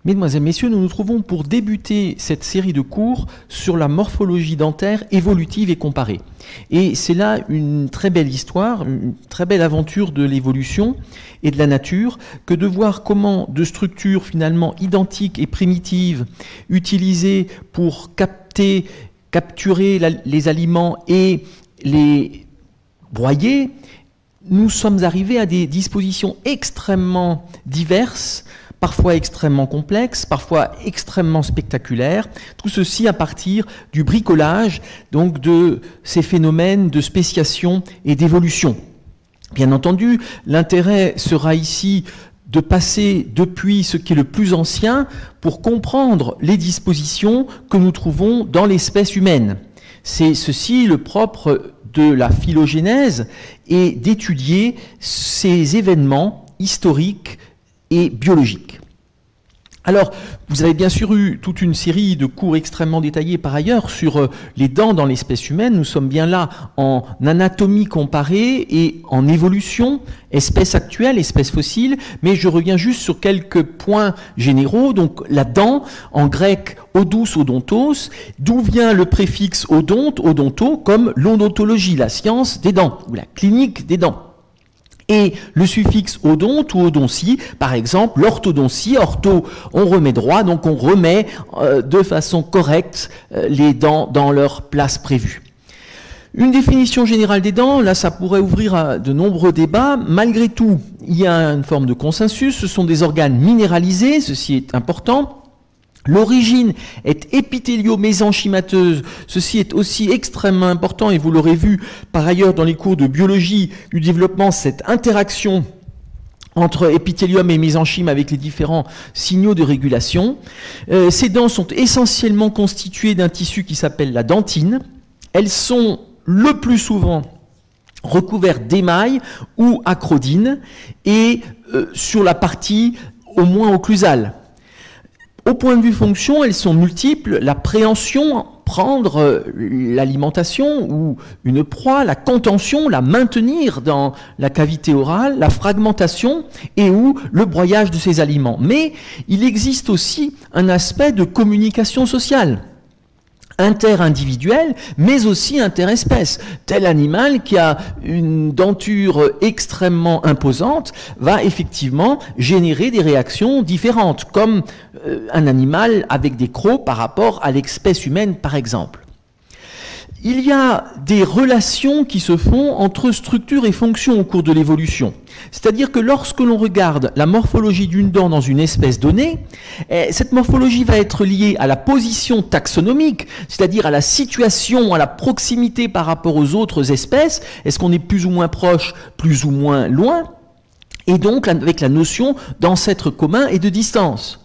Mesdemoiselles, Messieurs, nous nous trouvons pour débuter cette série de cours sur la morphologie dentaire évolutive et comparée. Et c'est là une très belle histoire, une très belle aventure de l'évolution et de la nature, que de voir comment de structures finalement identiques et primitives, utilisées pour capturer les aliments et les broyer, nous sommes arrivés à des dispositions extrêmement diverses, parfois extrêmement complexes, parfois extrêmement spectaculaires, tout ceci à partir du bricolage, donc de ces phénomènes de spéciation et d'évolution. Bien entendu, l'intérêt sera ici de passer depuis ce qui est le plus ancien pour comprendre les dispositions que nous trouvons dans l'espèce humaine. C'est ceci le propre de la phylogénèse, et d'étudier ces événements historiques et biologique. Alors, vous avez bien sûr eu toute une série de cours extrêmement détaillés par ailleurs sur les dents dans l'espèce humaine. Nous sommes bien là en anatomie comparée et en évolution, espèce actuelle, espèce fossile, mais je reviens juste sur quelques points généraux. Donc, la dent, en grec, odous, odontos, d'où vient le préfixe odonte, odonto, comme l'odontologie, la science des dents, ou la clinique des dents. Et le suffixe odonte ou odontie, par exemple, l'orthodontie, ortho, on remet droit, donc on remet de façon correcte les dents dans leur place prévue. Une définition générale des dents, là ça pourrait ouvrir à de nombreux débats. Malgré tout, il y a une forme de consensus, ce sont des organes minéralisés, ceci est important. L'origine est épithélio-mésenchymateuse, ceci est aussi extrêmement important et vous l'aurez vu par ailleurs dans les cours de biologie du développement, cette interaction entre épithélium et mésenchyme avec les différents signaux de régulation. Ces dents sont essentiellement constituées d'un tissu qui s'appelle la dentine. Elles sont le plus souvent recouvertes d'émail ou acrodine et sur la partie au moins occlusale. Au point de vue fonction, elles sont multiples. La préhension, prendre l'alimentation ou une proie, la contention, la maintenir dans la cavité orale, la fragmentation et ou le broyage de ces aliments. Mais il existe aussi un aspect de communication sociale, inter-individuel, mais aussi interespèce. Tel animal qui a une denture extrêmement imposante va effectivement générer des réactions différentes, comme un animal avec des crocs par rapport à l'espèce humaine, par exemple. Il y a des relations qui se font entre structure et fonction au cours de l'évolution. C'est-à-dire que lorsque l'on regarde la morphologie d'une dent dans une espèce donnée, cette morphologie va être liée à la position taxonomique, c'est-à-dire à la situation, à la proximité par rapport aux autres espèces. Est-ce qu'on est plus ou moins proche, plus ou moins loin? Et donc avec la notion d'ancêtre commun et de distance.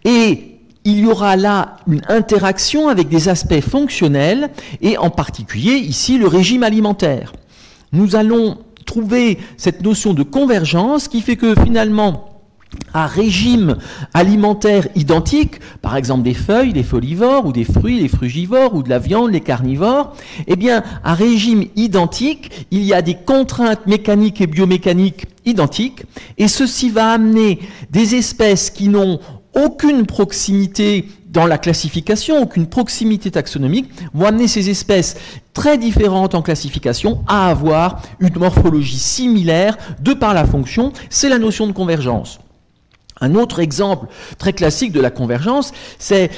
Et il y aura là une interaction avec des aspects fonctionnels et en particulier ici le régime alimentaire. Nous allons trouver cette notion de convergence qui fait que finalement à régime alimentaire identique, par exemple des feuilles, les folivores, ou des fruits, les frugivores, ou de la viande, les carnivores, eh bien à régime identique, il y a des contraintes mécaniques et biomécaniques identiques et ceci va amener des espèces qui n'ont aucune proximité dans la classification, aucune proximité taxonomique, vont amener ces espèces très différentes en classification à avoir une morphologie similaire de par la fonction. C'est la notion de convergence. Un autre exemple très classique de la convergence, c'est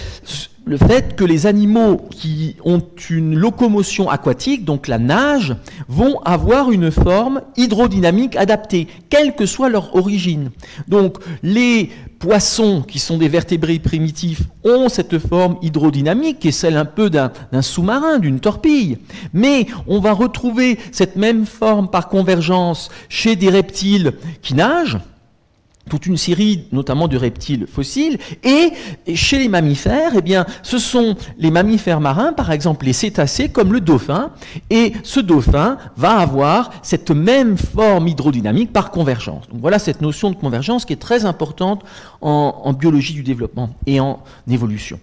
le fait que les animaux qui ont une locomotion aquatique, donc la nage, vont avoir une forme hydrodynamique adaptée, quelle que soit leur origine. Donc les poissons, qui sont des vertébrés primitifs, ont cette forme hydrodynamique, qui est celle un peu d'un sous-marin, d'une torpille. Mais on va retrouver cette même forme par convergence chez des reptiles qui nagent, toute une série notamment de reptiles fossiles, et chez les mammifères, eh bien, ce sont les mammifères marins, par exemple les cétacés, comme le dauphin, et ce dauphin va avoir cette même forme hydrodynamique par convergence. Donc voilà cette notion de convergence qui est très importante en biologie du développement et en évolution.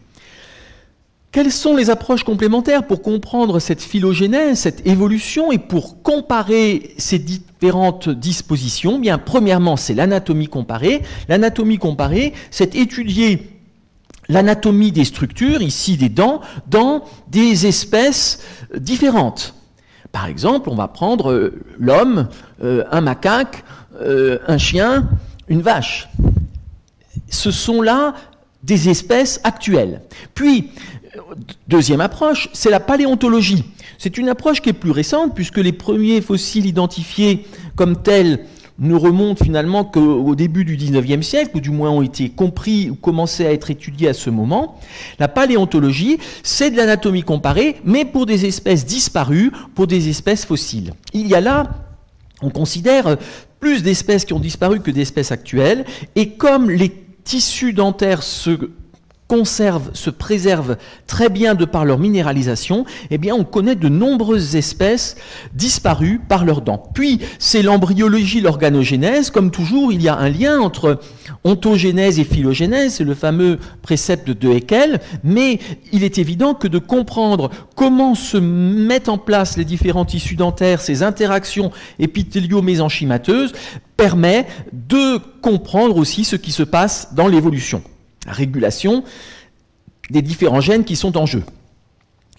Quelles sont les approches complémentaires pour comprendre cette phylogénèse, cette évolution, et pour comparer ces différentes dispositions? Bien, premièrement, c'est l'anatomie comparée. L'anatomie comparée, c'est étudier l'anatomie des structures, ici des dents, dans des espèces différentes. Par exemple, on va prendre l'homme, un macaque, un chien, une vache. Ce sont là des espèces actuelles. Puis, deuxième approche, c'est la paléontologie. C'est une approche qui est plus récente, puisque les premiers fossiles identifiés comme tels ne remontent finalement qu'au début du 19e siècle, ou du moins ont été compris ou commencé à être étudiés à ce moment. La paléontologie, c'est de l'anatomie comparée, mais pour des espèces disparues, pour des espèces fossiles. Il y a là, on considère, plus d'espèces qui ont disparu que d'espèces actuelles, et comme les tissus dentaires se conservent, se préservent très bien de par leur minéralisation, eh bien on connaît de nombreuses espèces disparues par leurs dents. Puis c'est l'embryologie, l'organogénèse. Comme toujours, il y a un lien entre ontogénèse et phylogénèse, c'est le fameux précepte de Haeckel, mais il est évident que de comprendre comment se mettent en place les différents tissus dentaires, ces interactions épithélio-mésenchymateuses, permet de comprendre aussi ce qui se passe dans l'évolution. La régulation des différents gènes qui sont en jeu.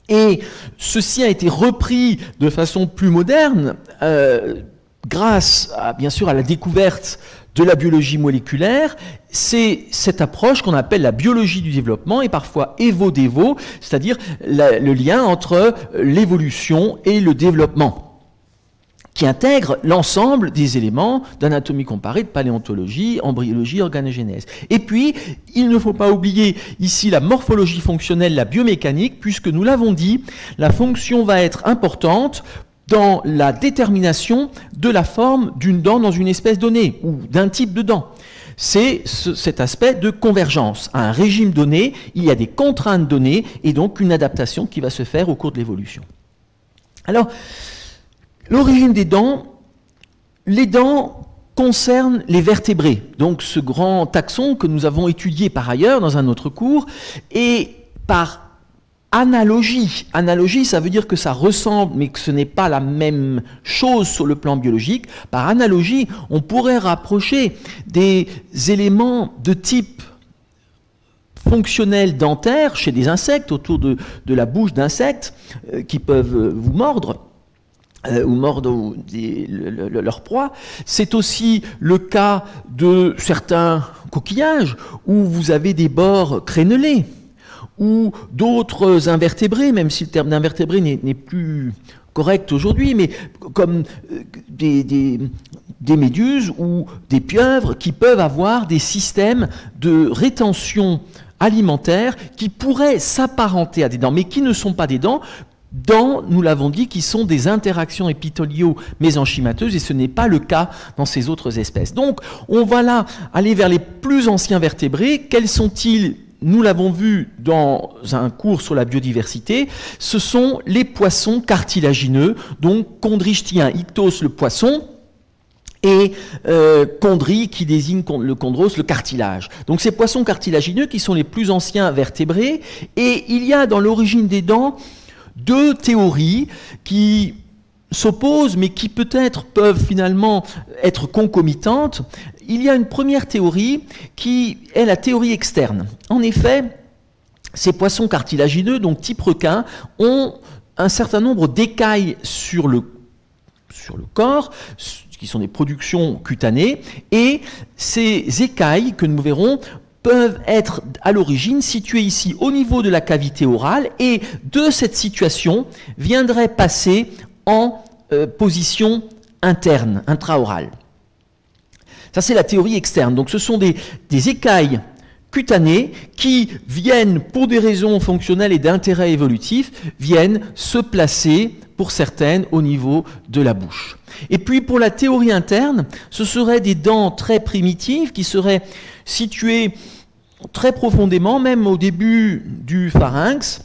Et ceci a été repris de façon plus moderne grâce bien sûr à la découverte de la biologie moléculaire. C'est cette approche qu'on appelle la biologie du développement, et parfois évo-dévo, c'est-à-dire le lien entre l'évolution et le développement, qui intègre l'ensemble des éléments d'anatomie comparée, de paléontologie, embryologie, organogénèse. Et puis, il ne faut pas oublier ici la morphologie fonctionnelle, la biomécanique, puisque nous l'avons dit, la fonction va être importante dans la détermination de la forme d'une dent dans une espèce donnée, ou d'un type de dent. C'est cet aspect de convergence. À un régime donné, il y a des contraintes données, et donc une adaptation qui va se faire au cours de l'évolution. Alors, l'origine des dents, les dents concernent les vertébrés, donc ce grand taxon que nous avons étudié par ailleurs dans un autre cours, et par analogie, ça veut dire que ça ressemble, mais que ce n'est pas la même chose sur le plan biologique, par analogie, on pourrait rapprocher des éléments de type fonctionnel dentaire chez des insectes, autour de la bouche d'insectes qui peuvent vous mordre, ou mordre leur proie. C'est aussi le cas de certains coquillages où vous avez des bords crénelés, ou d'autres invertébrés, même si le terme d'invertébré n'est plus correct aujourd'hui, mais comme des méduses ou des pieuvres qui peuvent avoir des systèmes de rétention alimentaire qui pourraient s'apparenter à des dents, mais qui ne sont pas des dents, nous l'avons dit, qui sont des interactions épithelio-mésenchymateuses, et ce n'est pas le cas dans ces autres espèces. Donc, on va là aller vers les plus anciens vertébrés. Quels sont-ils? Nous l'avons vu dans un cours sur la biodiversité, ce sont les poissons cartilagineux, donc chondrichtien, ichthos le poisson, et chondrie qui désigne le chondros, le cartilage. Donc ces poissons cartilagineux qui sont les plus anciens vertébrés, et il y a dans l'origine des dents deux théories qui s'opposent, mais qui peut-être peuvent finalement être concomitantes. Il y a une première théorie qui est la théorie externe. En effet, ces poissons cartilagineux, donc type requin, ont un certain nombre d'écailles sur le corps, qui sont des productions cutanées, et ces écailles que nous verrons peuvent être à l'origine situées ici au niveau de la cavité orale, et de cette situation viendrait passer en position interne, intraorale. Ça, c'est la théorie externe. Donc ce sont des écailles cutanées qui viennent, pour des raisons fonctionnelles et d'intérêt évolutif, viennent se placer, pour certaines, au niveau de la bouche. Et puis pour la théorie interne, ce seraient des dents très primitives qui seraient situées très profondément, même au début du pharynx,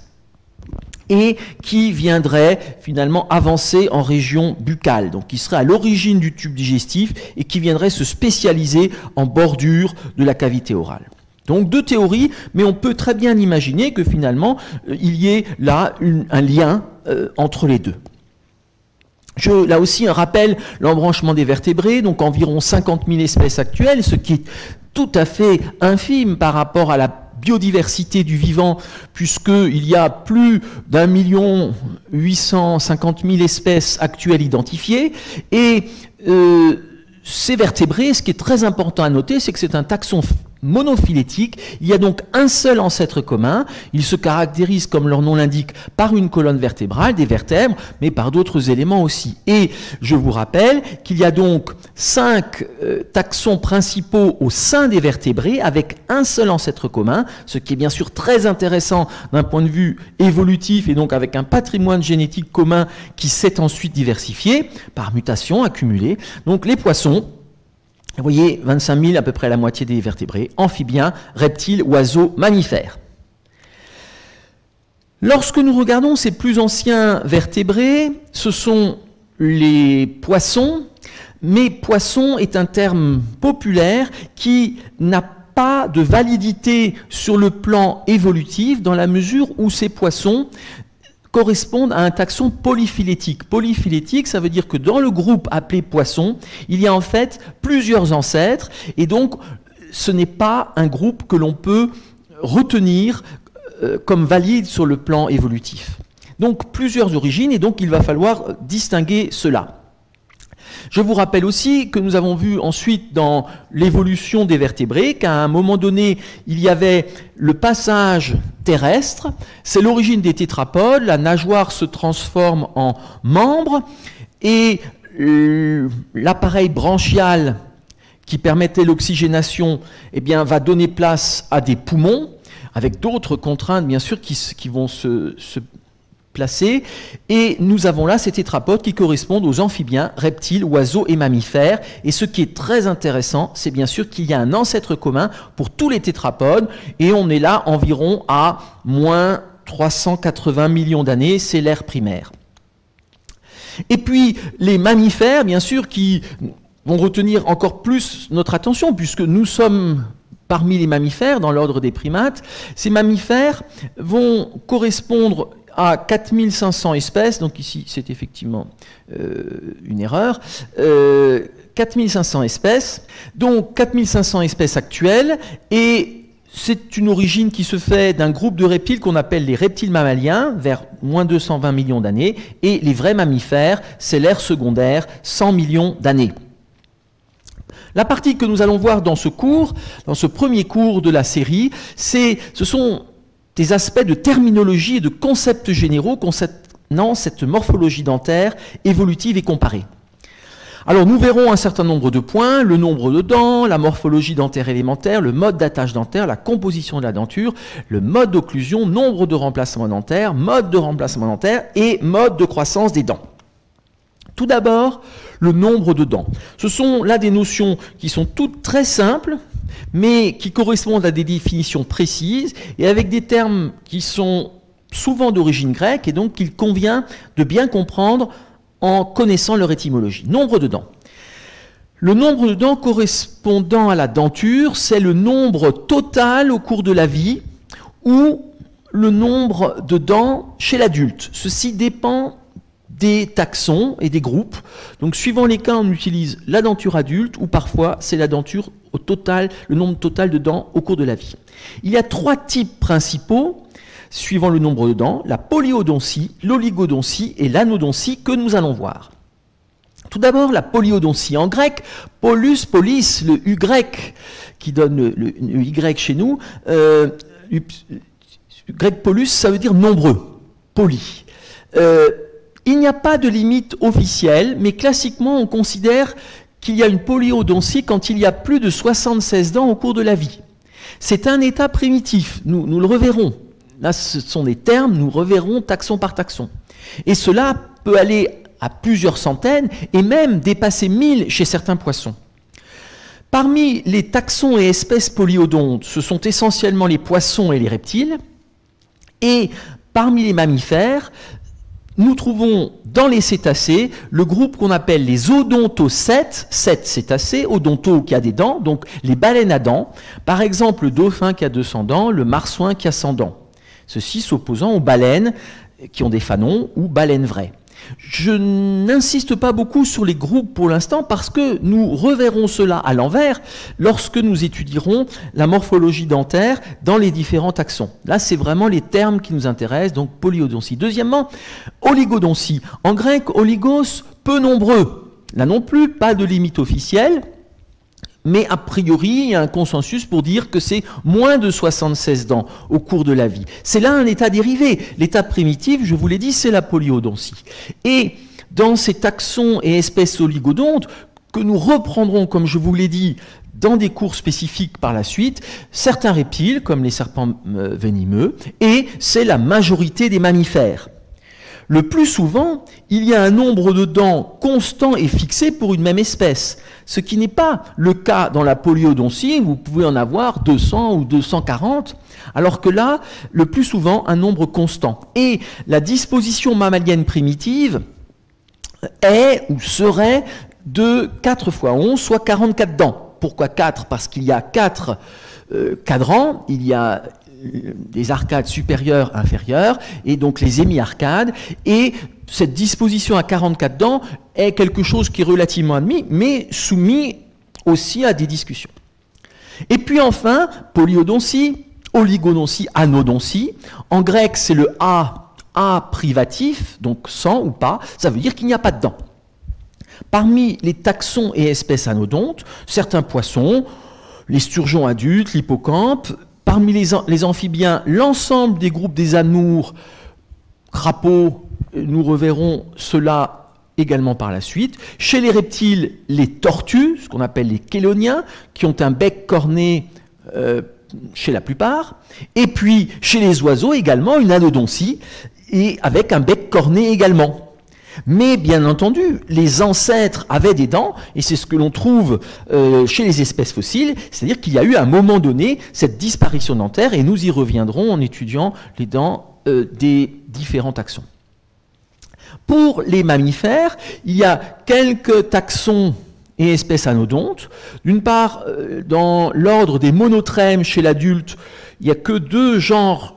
et qui viendraient finalement avancer en région buccale, donc qui seraient à l'origine du tube digestif et qui viendraient se spécialiser en bordure de la cavité orale. Donc deux théories, mais on peut très bien imaginer que finalement, il y ait là un lien entre les deux. Là aussi, un rappel, l'embranchement des vertébrés, donc environ 50 000 espèces actuelles, ce qui est tout à fait infime par rapport à la biodiversité du vivant, puisqu'il y a plus d'1,850,000 espèces actuelles identifiées, et ces vertébrés, ce qui est très important à noter, c'est que c'est un taxon monophylétique. Il y a donc un seul ancêtre commun. Il se caractérise, comme leur nom l'indique, par une colonne vertébrale, des vertèbres, mais par d'autres éléments aussi. Et je vous rappelle qu'il y a donc 5 taxons principaux au sein des vertébrés avec un seul ancêtre commun, ce qui est bien sûr très intéressant d'un point de vue évolutif et donc avec un patrimoine génétique commun qui s'est ensuite diversifié par mutation accumulée. Donc les poissons, vous voyez, 25 000, à peu près la moitié des vertébrés, amphibiens, reptiles, oiseaux, mammifères. Lorsque nous regardons ces plus anciens vertébrés, ce sont les poissons, mais poisson est un terme populaire qui n'a pas de validité sur le plan évolutif dans la mesure où ces poissons correspondent à un taxon polyphylétique. Polyphylétique, ça veut dire que dans le groupe appelé poisson, il y a en fait plusieurs ancêtres, et donc ce n'est pas un groupe que l'on peut retenir comme valide sur le plan évolutif. Donc plusieurs origines, et donc il va falloir distinguer cela. Je vous rappelle aussi que nous avons vu ensuite dans l'évolution des vertébrés qu'à un moment donné, il y avait le passage terrestre, c'est l'origine des tétrapodes, la nageoire se transforme en membre et l'appareil branchial qui permettait l'oxygénation va donner place à des poumons, avec d'autres contraintes bien sûr qui vont se placés, et nous avons là ces tétrapodes qui correspondent aux amphibiens, reptiles, oiseaux et mammifères, et ce qui est très intéressant, c'est bien sûr qu'il y a un ancêtre commun pour tous les tétrapodes, et on est là environ à moins 380 millions d'années, c'est l'ère primaire. Et puis les mammifères, bien sûr, qui vont retenir encore plus notre attention, puisque nous sommes parmi les mammifères, dans l'ordre des primates. Ces mammifères vont correspondre à 4500 espèces, donc ici c'est effectivement une erreur, 4500 espèces, donc 4500 espèces actuelles, et c'est une origine qui se fait d'un groupe de reptiles qu'on appelle les reptiles mammaliens, vers moins 220 millions d'années, et les vrais mammifères, c'est l'ère secondaire, 100 millions d'années. La partie que nous allons voir dans ce cours, dans ce premier cours de la série, ce sont des aspects de terminologie et de concepts généraux concernant cette morphologie dentaire évolutive et comparée. Alors nous verrons un certain nombre de points, le nombre de dents, la morphologie dentaire élémentaire, le mode d'attache dentaire, la composition de la denture, le mode d'occlusion, nombre de remplacements dentaires, mode de remplacement dentaire et mode de croissance des dents. Tout d'abord, le nombre de dents. Ce sont là des notions qui sont toutes très simples, mais qui correspondent à des définitions précises et avec des termes qui sont souvent d'origine grecque et donc qu'il convient de bien comprendre en connaissant leur étymologie. Nombre de dents. Le nombre de dents correspondant à la denture, c'est le nombre total au cours de la vie ou le nombre de dents chez l'adulte. Ceci dépend des taxons et des groupes. Donc suivant les cas, on utilise la denture adulte ou parfois c'est la denture au total, le nombre total de dents au cours de la vie. Il y a 3 types principaux suivant le nombre de dents, la polyodontie, l'oligodontie et l'anodontie que nous allons voir. Tout d'abord, la polyodontie. En grec, polus, polis, le U grec qui donne le Y chez nous, grec polus, ça veut dire nombreux, poly. Il n'y a pas de limite officielle, mais classiquement, on considère qu'il y a une polyodontie quand il y a plus de 76 dents au cours de la vie. C'est un état primitif, nous le reverrons. Là, ce sont des termes, nous reverrons taxon par taxon. Et cela peut aller à plusieurs centaines et même dépasser 1000 chez certains poissons. Parmi les taxons et espèces polyodontes, ce sont essentiellement les poissons et les reptiles. Et parmi les mammifères, nous trouvons dans les cétacés le groupe qu'on appelle les odontocètes, 7 cétacés, odonto qui a des dents, donc les baleines à dents, par exemple le dauphin qui a 200 dents, le marsouin qui a 100 dents. Ceci s'opposant aux baleines qui ont des fanons ou baleines vraies. Je n'insiste pas beaucoup sur les groupes pour l'instant parce que nous reverrons cela à l'envers lorsque nous étudierons la morphologie dentaire dans les différents taxons. Là, c'est vraiment les termes qui nous intéressent, donc polyodontie. Deuxièmement, oligodontie. En grec, oligos, peu nombreux. Là non plus, pas de limite officielle. Mais a priori, il y a un consensus pour dire que c'est moins de 76 dents au cours de la vie. C'est là un état dérivé. L'état primitif, je vous l'ai dit, c'est la polyodontie. Et dans ces taxons et espèces oligodontes, que nous reprendrons, comme je vous l'ai dit, dans des cours spécifiques par la suite, certains reptiles, comme les serpents venimeux, et c'est la majorité des mammifères. Le plus souvent, il y a un nombre de dents constant et fixé pour une même espèce, ce qui n'est pas le cas dans la polyodontie, vous pouvez en avoir 200 ou 240, alors que là, le plus souvent, un nombre constant. Et la disposition mammalienne primitive est ou serait de 4 x 11, soit 44 dents. Pourquoi 4 ? Parce qu'il y a 4 cadrans, il y a des arcades supérieures, inférieures, et donc les hémiarcades, et cette disposition à 44 dents est quelque chose qui est relativement admis, mais soumis aussi à des discussions. Et puis enfin, polyodontie, oligodontie, anodontie. En grec, c'est le A privatif, donc sans ou pas, ça veut dire qu'il n'y a pas de dents. Parmi les taxons et espèces anodontes, certains poissons, les sturgeons adultes, l'hippocampe, parmi les amphibiens, l'ensemble des groupes des anoures, crapauds, nous reverrons cela également par la suite. Chez les reptiles, les tortues, ce qu'on appelle les chéloniens, qui ont un bec corné chez la plupart. Et puis, chez les oiseaux également, une anodontie, et avec un bec corné également. Mais bien entendu, les ancêtres avaient des dents, et c'est ce que l'on trouve chez les espèces fossiles, c'est-à-dire qu'il y a eu à un moment donné cette disparition dentaire, et nous y reviendrons en étudiant les dents des différents taxons. Pour les mammifères, il y a quelques taxons et espèces anodontes. D'une part, dans l'ordre des monotrèmes chez l'adulte, il n'y a que 2 genres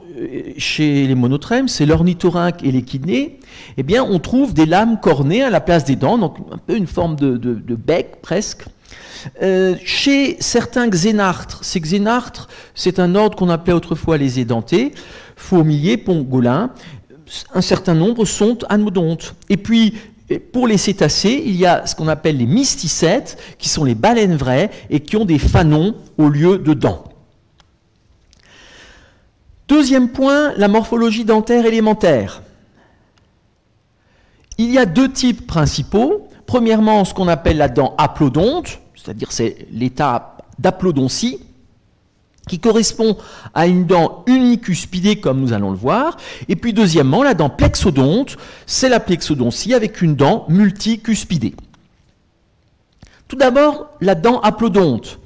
chez les monotrèmes, c'est l'ornithorynque et l'échidné. Eh bien, on trouve des lames cornées à la place des dents, donc un peu une forme de bec presque. Chez certains xénartres, ces xénartres, c'est un ordre qu'on appelait autrefois les édentés, fourmiliers, pangolins, un certain nombre sont anodontes. Et puis, pour les cétacés, il y a ce qu'on appelle les mysticètes, qui sont les baleines vraies et qui ont des fanons au lieu de dents. Deuxième point, la morphologie dentaire élémentaire. Il y a 2 types principaux. Premièrement, ce qu'on appelle la dent aplodonte, c'est-à-dire c'est l'état d'aplodontie, qui correspond à une dent unicuspidée, comme nous allons le voir. Et puis deuxièmement, la dent plexodonte, c'est la plexodontie avec une dent multicuspidée. Tout d'abord, la dent aplodonte,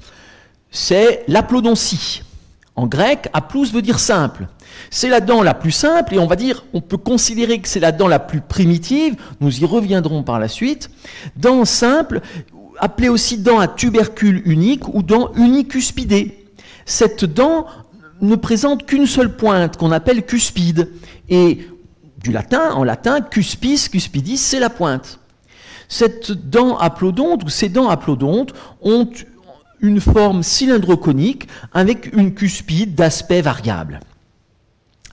c'est l'aplodontie. En grec, aplous veut dire simple. C'est la dent la plus simple et on peut considérer que c'est la dent la plus primitive, nous y reviendrons par la suite. Dent simple, appelée aussi dent à tubercule unique ou dent unicuspidée. Cette dent ne présente qu'une seule pointe qu'on appelle cuspide. Et en latin, cuspis, cuspidis, c'est la pointe. Cette dent aplodonte ou ces dents aplodontes ont une forme cylindro-conique avec une cuspide d'aspect variable.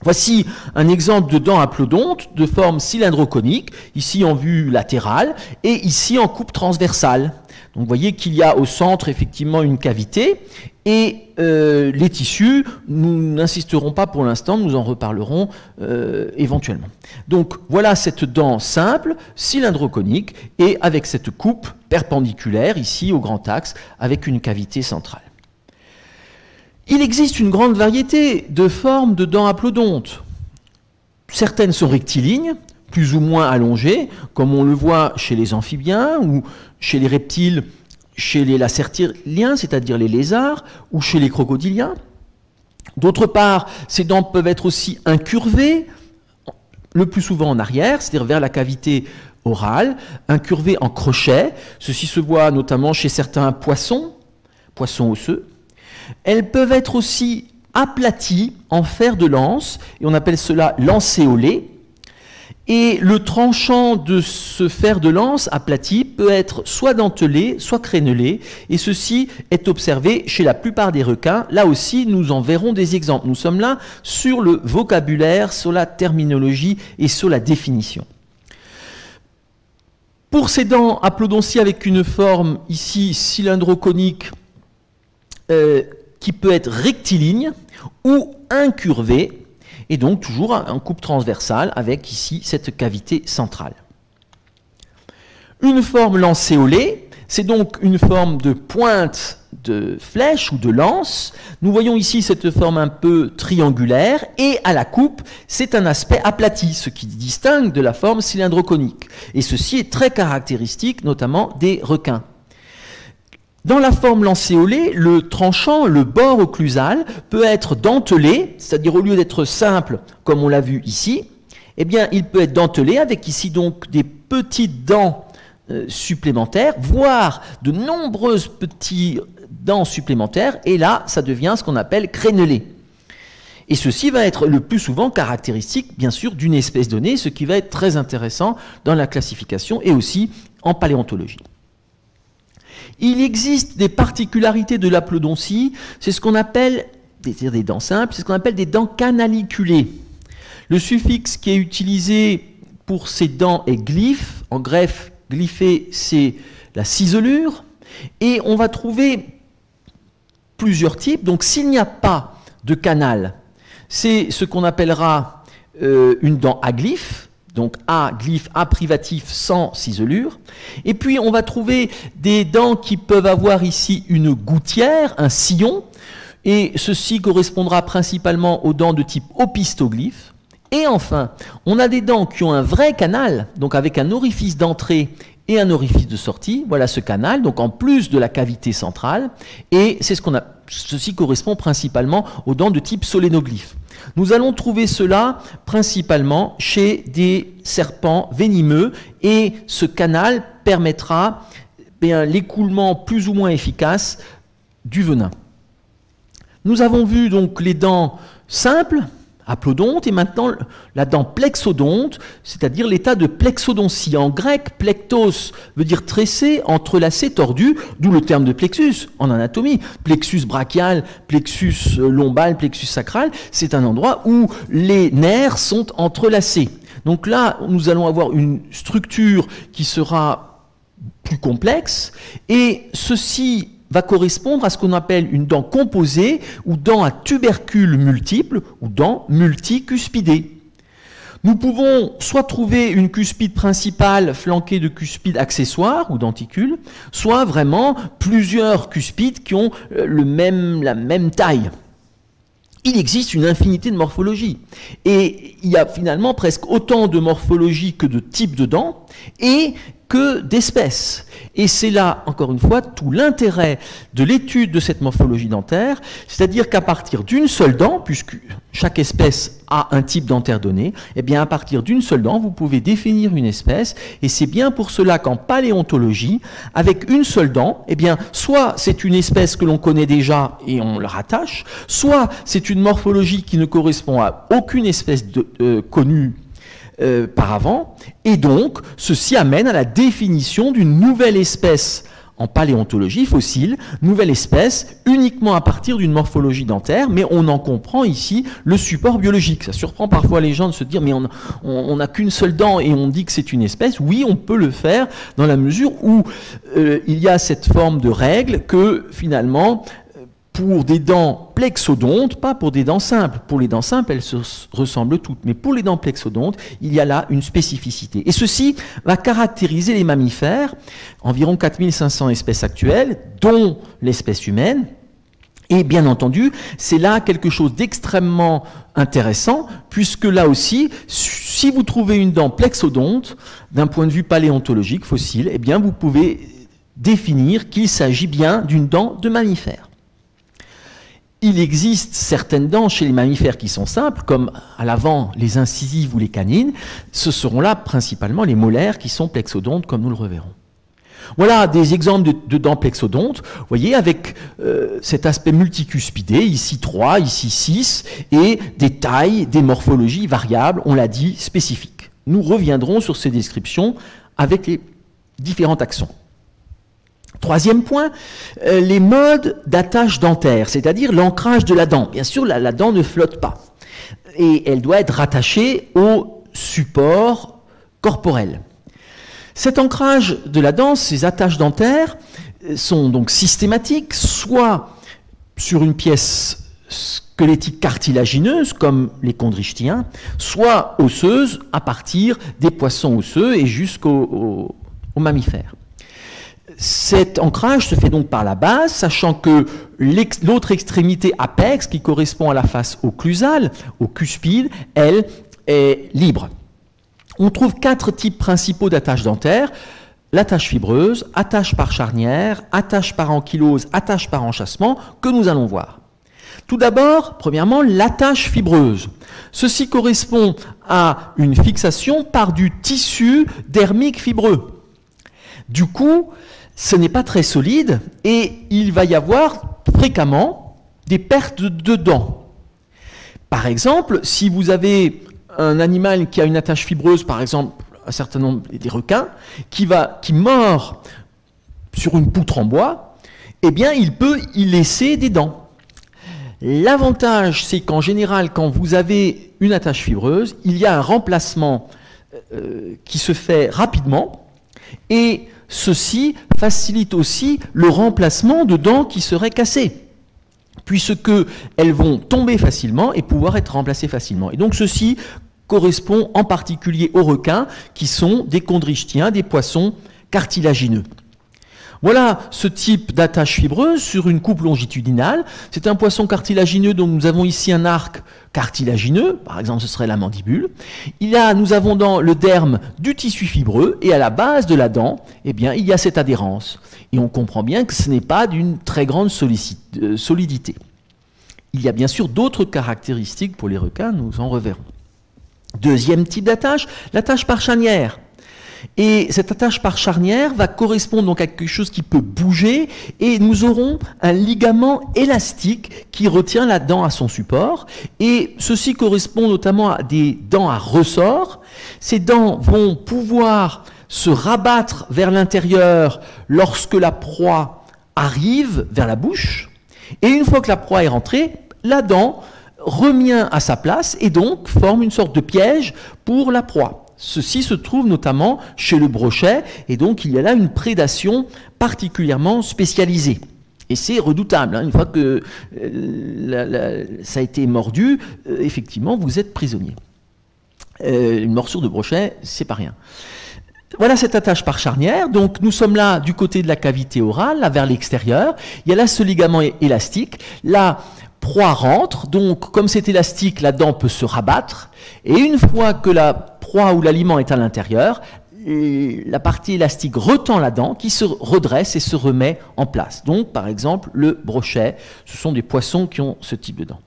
Voici un exemple de dent aplodonte de forme cylindro-conique, ici en vue latérale et ici en coupe transversale. Donc vous voyez qu'il y a au centre effectivement une cavité et les tissus, nous n'insisterons pas pour l'instant, nous en reparlerons éventuellement. Donc voilà cette dent simple, cylindro-conique et avec cette coupe perpendiculaire ici au grand axe avec une cavité centrale. Il existe une grande variété de formes de dents aplodontes. Certaines sont rectilignes, plus ou moins allongées, comme on le voit chez les amphibiens ou chez les reptiles, chez les lacertiliens, c'est-à-dire les lézards, ou chez les crocodiliens. D'autre part, ces dents peuvent être aussi incurvées, le plus souvent en arrière, c'est-à-dire vers la cavité orale, incurvée en crochet. Ceci se voit notamment chez certains poissons osseux. Elles peuvent être aussi aplaties en fer de lance, et on appelle cela lancéolé. Et le tranchant de ce fer de lance aplati peut être soit dentelé, soit crénelé, et ceci est observé chez la plupart des requins. Là aussi, nous en verrons des exemples. Nous sommes là sur le vocabulaire, sur la terminologie et sur la définition. Pour ces dents aplodoncies avec une forme ici cylindro-conique qui peut être rectiligne ou incurvée, et donc toujours en coupe transversale avec ici cette cavité centrale. Une forme lancéolée, c'est donc une forme de pointe de flèche ou de lance. Nous voyons ici cette forme un peu triangulaire, et à la coupe, c'est un aspect aplati, ce qui distingue de la forme cylindro-conique. Et ceci est très caractéristique, notamment des requins. Dans la forme lancéolée, le tranchant, le bord occlusal, peut être dentelé, c'est-à-dire au lieu d'être simple, comme on l'a vu ici, eh bien, il peut être dentelé avec ici donc des petites dents supplémentaires, voire de nombreuses petites dents supplémentaires, et là, ça devient ce qu'on appelle crénelé. Et ceci va être le plus souvent caractéristique, bien sûr, d'une espèce donnée, ce qui va être très intéressant dans la classification et aussi en paléontologie. Il existe des particularités de l'aplodontie, c'est ce qu'on appelle, c'est-à-dire des dents simples, c'est ce qu'on appelle des dents canaliculées. Le suffixe qui est utilisé pour ces dents est glyphe. En greffe, glyphé, c'est la ciselure. Et on va trouver plusieurs types. Donc s'il n'y a pas de canal, c'est ce qu'on appellera une dent aglyphe. Donc A, glyphe, A privatif sans ciselure. Et puis on va trouver des dents qui peuvent avoir ici une gouttière, un sillon, et ceci correspondra principalement aux dents de type opistoglyphe. Et enfin, on a des dents qui ont un vrai canal, donc avec un orifice d'entrée et un orifice de sortie. Voilà ce canal, donc en plus de la cavité centrale, et c'est ce qu'on a. Ceci correspond principalement aux dents de type solénoglyphe. Nous allons trouver cela principalement chez des serpents venimeux, et ce canal permettra l'écoulement plus ou moins efficace du venin. Nous avons vu donc les dents simples, aplodonte, et maintenant la dent plexodonte, c'est-à-dire l'état de plexodontie. En grec, plektos veut dire tressé, entrelacé, tordu, d'où le terme de plexus en anatomie. Plexus brachial, plexus lombal, plexus sacral, c'est un endroit où les nerfs sont entrelacés. Donc là, nous allons avoir une structure qui sera plus complexe, et ceci va correspondre à ce qu'on appelle une dent composée ou dent à tubercules multiples ou dent multicuspidée. Nous pouvons soit trouver une cuspide principale flanquée de cuspides accessoires ou denticules, soit vraiment plusieurs cuspides qui ont la même taille. Il existe une infinité de morphologies, et il y a finalement presque autant de morphologies que de types de dents et que d'espèces. Et c'est là, encore une fois, tout l'intérêt de l'étude de cette morphologie dentaire, c'est-à-dire qu'à partir d'une seule dent, puisque chaque espèce a un type dentaire donné, eh bien à partir d'une seule dent, vous pouvez définir une espèce, et c'est bien pour cela qu'en paléontologie, avec une seule dent, eh bien soit c'est une espèce que l'on connaît déjà et on la rattache, soit c'est une morphologie qui ne correspond à aucune espèce connue par avant, et donc ceci amène à la définition d'une nouvelle espèce en paléontologie fossile, nouvelle espèce uniquement à partir d'une morphologie dentaire, mais on en comprend ici le support biologique. Ça surprend parfois les gens de se dire mais on n'a qu'une seule dent et on dit que c'est une espèce. Oui, on peut le faire dans la mesure où il y a cette forme de règle que finalement pour des dents plexodontes, pas pour des dents simples. Pour les dents simples, elles se ressemblent toutes. Mais pour les dents plexodontes, il y a là une spécificité. Et ceci va caractériser les mammifères, environ 4500 espèces actuelles, dont l'espèce humaine. Et bien entendu, c'est là quelque chose d'extrêmement intéressant, puisque là aussi, si vous trouvez une dent plexodonte, d'un point de vue paléontologique, fossile, eh bien vous pouvez définir qu'il s'agit bien d'une dent de mammifère. il existe certaines dents chez les mammifères qui sont simples, comme à l'avant les incisives ou les canines. Ce seront là principalement les molaires qui sont plexodontes, comme nous le reverrons. Voilà des exemples de dents plexodontes, vous voyez, avec cet aspect multicuspidé, ici 3, ici 6, et des tailles, des morphologies variables, on l'a dit, spécifiques. Nous reviendrons sur ces descriptions avec les différents taxons. Troisième point, les modes d'attache dentaire, c'est-à-dire l'ancrage de la dent. Bien sûr, la dent ne flotte pas, et elle doit être rattachée au support corporel. Cet ancrage de la dent, ces attaches dentaires, sont donc systématiques, soit sur une pièce squelettique cartilagineuse, comme les chondrichtiens, soit osseuse, à partir des poissons osseux et jusqu'aux mammifères. Cet ancrage se fait donc par la base, sachant que l'autre extrémité apex, qui correspond à la face occlusale, au cuspide, elle est libre. On trouve 4 types principaux d'attaches dentaires: l'attache fibreuse, attache par charnière, attache par ankylose, attache par enchâssement, que nous allons voir. Tout d'abord, premièrement, l'attache fibreuse. Ceci correspond à une fixation par du tissu dermique fibreux. Du coup, ce n'est pas très solide et il va y avoir fréquemment des pertes de dents. Par exemple, si vous avez un animal qui a une attache fibreuse, par exemple un certain nombre des requins, qui mord sur une poutre en bois, eh bien il peut y laisser des dents. L'avantage, c'est qu'en général, quand vous avez une attache fibreuse, il y a un remplacement qui se fait rapidement, et ceci facilite aussi le remplacement de dents qui seraient cassées, puisqu'elles vont tomber facilement et pouvoir être remplacées facilement. Et donc ceci correspond en particulier aux requins, qui sont des chondrichtiens, des poissons cartilagineux. Voilà ce type d'attache fibreuse sur une coupe longitudinale. C'est un poisson cartilagineux dont nous avons ici un arc cartilagineux, par exemple ce serait la mandibule. Nous avons dans le derme du tissu fibreux, et à la base de la dent, eh bien, il y a cette adhérence. Et on comprend bien que ce n'est pas d'une très grande solidité. Il y a bien sûr d'autres caractéristiques pour les requins, nous en reverrons. Deuxième type d'attache, l'attache par charnière. Et cette attache par charnière va correspondre donc à quelque chose qui peut bouger, et nous aurons un ligament élastique qui retient la dent à son support, et ceci correspond notamment à des dents à ressort. Ces dents vont pouvoir se rabattre vers l'intérieur lorsque la proie arrive vers la bouche, et une fois que la proie est rentrée, la dent revient à sa place et donc forme une sorte de piège pour la proie. Ceci se trouve notamment chez le brochet, et donc il y a là une prédation particulièrement spécialisée. Et c'est redoutable, hein. Une fois que ça a été mordu, effectivement, vous êtes prisonnier. Une morsure de brochet, c'est pas rien. Voilà cette attache par charnière. Donc nous sommes là du côté de la cavité orale, là vers l'extérieur. Il y a là ce ligament élastique. La proie rentre, donc comme c'est élastique, la dent peut se rabattre. Et une fois que la proie ou l'aliment est à l'intérieur, la partie élastique retend la dent qui se redresse et se remet en place. Donc par exemple le brochet, ce sont des poissons qui ont ce type de dent.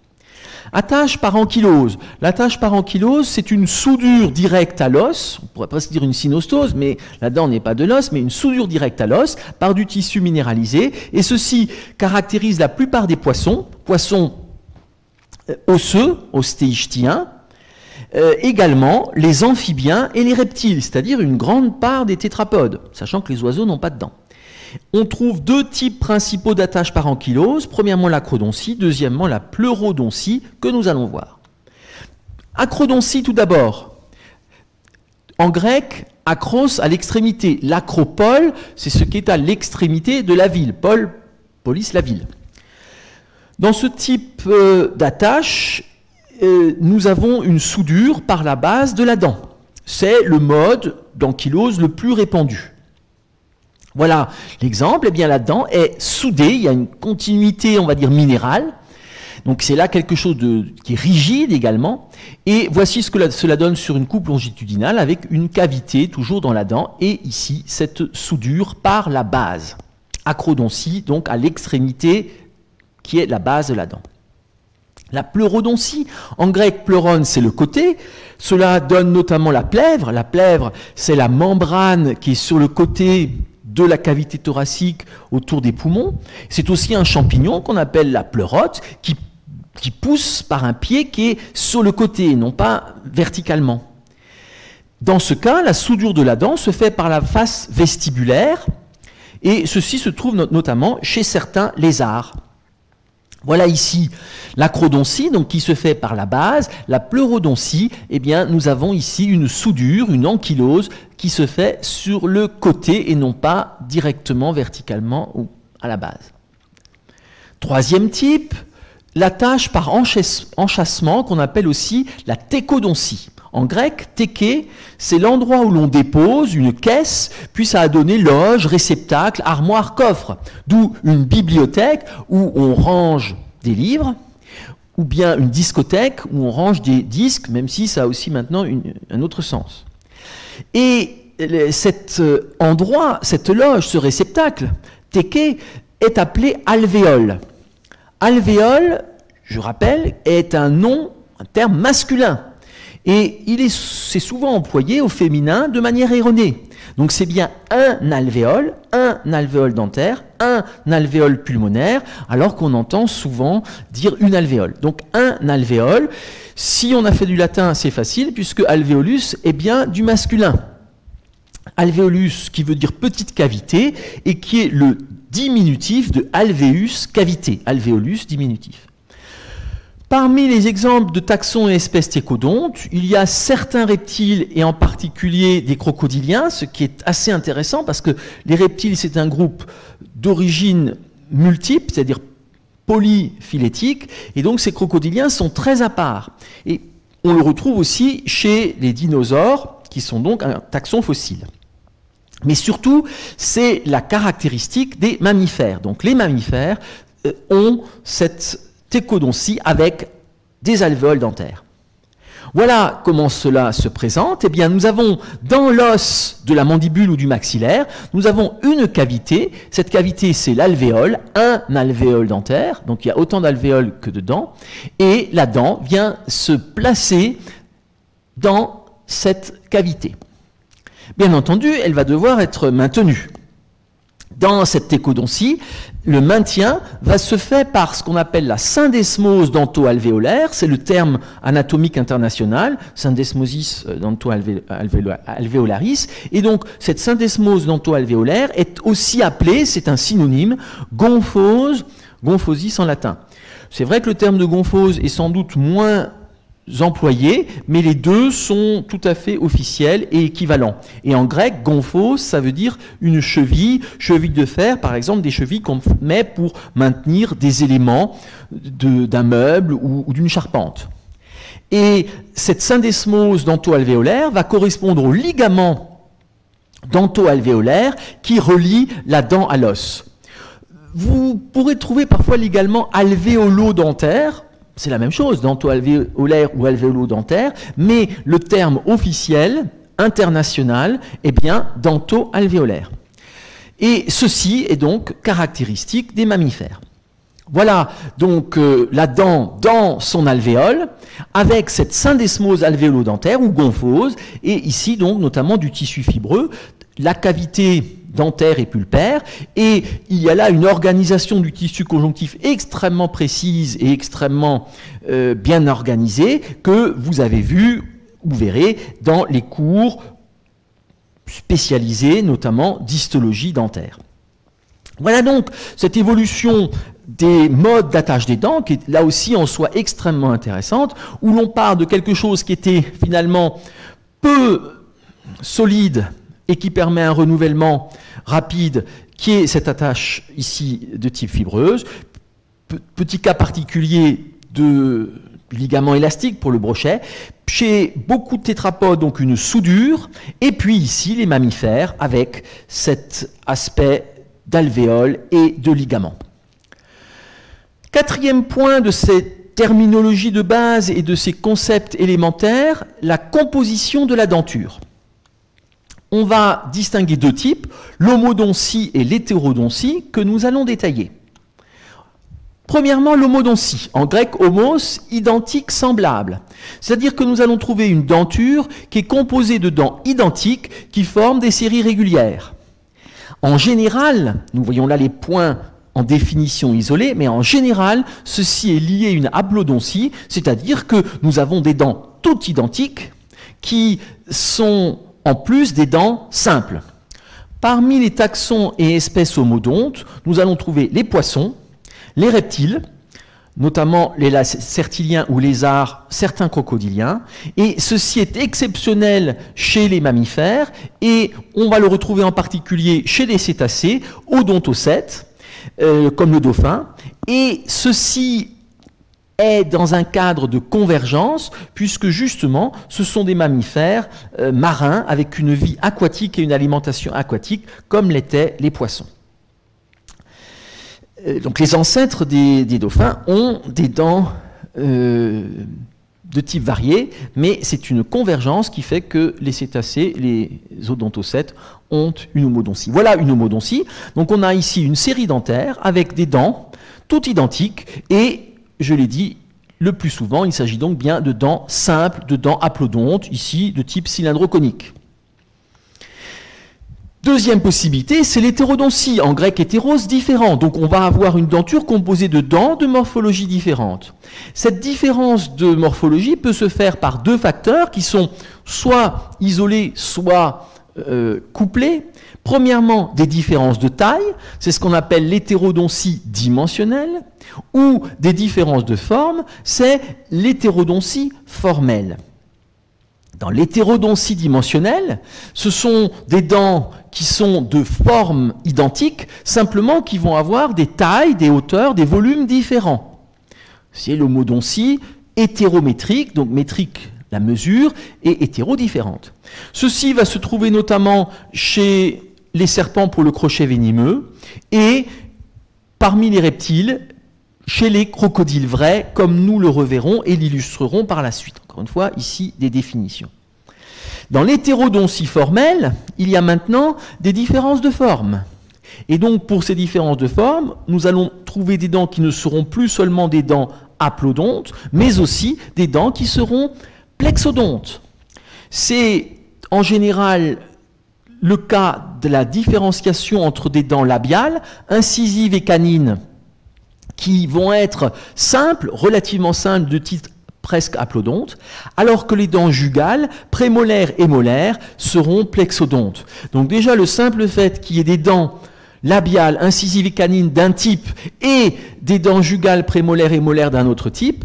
Attache par ankylose. L'attache par ankylose, c'est une soudure directe à l'os, on pourrait presque dire une synostose, mais la dent n'est pas de l'os, mais une soudure directe à l'os par du tissu minéralisé, et ceci caractérise la plupart des poissons osseux, ostéichtiens, également les amphibiens et les reptiles, c'est-à-dire une grande part des tétrapodes, sachant que les oiseaux n'ont pas de dents. On trouve 2 types principaux d'attache par ankylose, premièrement l'acrodontie, deuxièmement la pleurodontie, que nous allons voir. Acrodontie tout d'abord. En grec, akros à l'extrémité. L'acropole, c'est ce qui est à l'extrémité de la ville. Polis, la ville. Dans ce type d'attache, nous avons une soudure par la base de la dent. C'est le mode d'ankylose le plus répandu. Voilà l'exemple, eh bien la dent est soudée, il y a une continuité, on va dire, minérale. Donc c'est là quelque chose qui est rigide également. Et voici ce que cela donne sur une coupe longitudinale avec une cavité toujours dans la dent, et ici cette soudure par la base. Acrodontie, donc à l'extrémité qui est la base de la dent. La pleurodontie, en grec pleuron c'est le côté, cela donne notamment la plèvre. La plèvre c'est la membrane qui est sur le côté de la cavité thoracique autour des poumons. C'est aussi un champignon qu'on appelle la pleurote qui pousse par un pied qui est sur le côté, non pas verticalement. Dans ce cas, la soudure de la dent se fait par la face vestibulaire et ceci se trouve notamment chez certains lézards. Voilà ici l'acrodontie, donc qui se fait par la base. La pleurodontie, eh bien, nous avons ici une soudure, une ankylose qui se fait sur le côté et non pas directement verticalement ou à la base. Troisième type, l'attache par enchâssement qu'on appelle aussi la tékodontie. En grec, téké, c'est l'endroit où l'on dépose une caisse, puis ça a donné loge, réceptacle, armoire, coffre. D'où une bibliothèque où on range des livres, ou bien une discothèque où on range des disques, même si ça a aussi maintenant un autre sens. Et cet endroit, cette loge, ce réceptacle, téké, est appelé alvéole. Alvéole, je rappelle, est un terme masculin. Et c'est souvent employé au féminin de manière erronée. Donc c'est bien un alvéole dentaire, un alvéole pulmonaire, alors qu'on entend souvent dire une alvéole. Donc un alvéole, si on a fait du latin, c'est facile, puisque alvéolus est bien du masculin. Alvéolus, qui veut dire petite cavité, et qui est le diminutif de alvéus, cavité. Alvéolus, diminutif. Parmi les exemples de taxons et espèces tékodontes, il y a certains reptiles, et en particulier des crocodiliens, ce qui est assez intéressant parce que les reptiles, c'est un groupe d'origine multiple, c'est-à-dire polyphylétique, et donc ces crocodiliens sont très à part. Et on le retrouve aussi chez les dinosaures, qui sont donc un taxon fossile. Mais surtout, c'est la caractéristique des mammifères. Donc les mammifères ont cette tékodontie avec des alvéoles dentaires. Voilà comment cela se présente. Eh bien, nous avons dans l'os de la mandibule ou du maxillaire, nous avons une cavité. Cette cavité, c'est l'alvéole, un alvéole dentaire. Donc, il y a autant d'alvéoles que de dents. Et la dent vient se placer dans cette cavité. Bien entendu, elle va devoir être maintenue. Dans cette tékodontie, le maintien va se faire par ce qu'on appelle la syndesmose dento-alvéolaire, c'est le terme anatomique international, syndesmosis dento-alvéolaris, et donc cette syndesmose dento-alvéolaire est aussi appelée, c'est un synonyme, gonphose, gomphosis en latin. C'est vrai que le terme de gonphose est sans doute moins employés, mais les deux sont tout à fait officiels et équivalents. Et en grec, gonphos, ça veut dire une cheville de fer, par exemple des chevilles qu'on met pour maintenir des éléments d'un meuble ou d'une charpente. Et cette syndesmose dento-alvéolaire va correspondre au ligament dento-alvéolaire qui relie la dent à l'os. Vous pourrez trouver parfois l'également alvéolo-dentaire. C'est la même chose, dento-alvéolaire ou alvéolo-dentaire, mais le terme officiel, international, est bien dento-alvéolaire. Et ceci est donc caractéristique des mammifères. Voilà donc la dent dans son alvéole, avec cette syndesmose alvéolo-dentaire ou gonphose, et ici donc notamment du tissu fibreux, la cavité dentaire et pulpaire, et il y a là une organisation du tissu conjonctif extrêmement précise et extrêmement bien organisée que vous avez vu, vous verrez, dans les cours spécialisés, notamment d'histologie dentaire. Voilà donc cette évolution des modes d'attache des dents, qui est là aussi en soi extrêmement intéressante, où l'on part de quelque chose qui était finalement peu solide et qui permet un renouvellement rapide, qui est cette attache ici de type fibreuse. Petit cas particulier de ligament élastique pour le brochet. Chez beaucoup de tétrapodes, donc une soudure, et puis ici les mammifères avec cet aspect d'alvéole et de ligament. Quatrième point de cette terminologie de base et de ces concepts élémentaires, la composition de la denture. On va distinguer deux types, l'homodontie et l'hétérodontie, que nous allons détailler. Premièrement, l'homodontie. En grec, homos, identique, semblable. C'est-à-dire que nous allons trouver une denture qui est composée de dents identiques qui forment des séries régulières. En général, nous voyons là les points en définition isolée, mais en général, ceci est lié à une haplodontie, c'est-à-dire que nous avons des dents toutes identiques qui sont en plus des dents simples. Parmi les taxons et espèces homodontes, nous allons trouver les poissons, les reptiles, notamment les lacertiliens ou lézards, certains crocodiliens, et ceci est exceptionnel chez les mammifères, et on va le retrouver en particulier chez les cétacés, odontocètes, comme le dauphin, et ceci est dans un cadre de convergence, puisque justement, ce sont des mammifères marins avec une vie aquatique et une alimentation aquatique, comme l'étaient les poissons. Donc les ancêtres des dauphins ont des dents de type varié, mais c'est une convergence qui fait que les cétacés, les odontocètes, ont une homodontie. Voilà une homodontie. Donc on a ici une série dentaire avec des dents toutes identiques et, je l'ai dit, le plus souvent, il s'agit donc bien de dents simples, de dents haplodontes, ici de type cylindro-conique. Deuxième possibilité, c'est l'hétérodontie, en grec hétéros, différent. Donc on va avoir une denture composée de dents de morphologie différente. Cette différence de morphologie peut se faire par deux facteurs qui sont soit isolés, soit couplés. Premièrement, des différences de taille, c'est ce qu'on appelle l'hétérodontie dimensionnelle, ou des différences de forme, c'est l'hétérodontie formelle. Dans l'hétérodontie dimensionnelle, ce sont des dents qui sont de forme identique, simplement qui vont avoir des tailles, des hauteurs, des volumes différents. C'est l'homodontie hétérométrique, donc métrique la mesure, et hétéro-différente. Ceci va se trouver notamment chez les serpents pour le crochet venimeux, et parmi les reptiles, chez les crocodiles vrais, comme nous le reverrons et l'illustrerons par la suite. Encore une fois, ici, des définitions. Dans l'hétérodontie formelle, il y a maintenant des différences de forme. Et donc, pour ces différences de forme, nous allons trouver des dents qui ne seront plus seulement des dents haplodontes, mais aussi des dents qui seront plexodontes. C'est en général le cas de la différenciation entre des dents labiales, incisives et canines, qui vont être simples, relativement simples, de type presque haplodonte, alors que les dents jugales, prémolaires et molaires, seront plexodontes. Donc déjà, le simple fait qu'il y ait des dents labiales, incisives et canines d'un type et des dents jugales, prémolaires et molaires d'un autre type,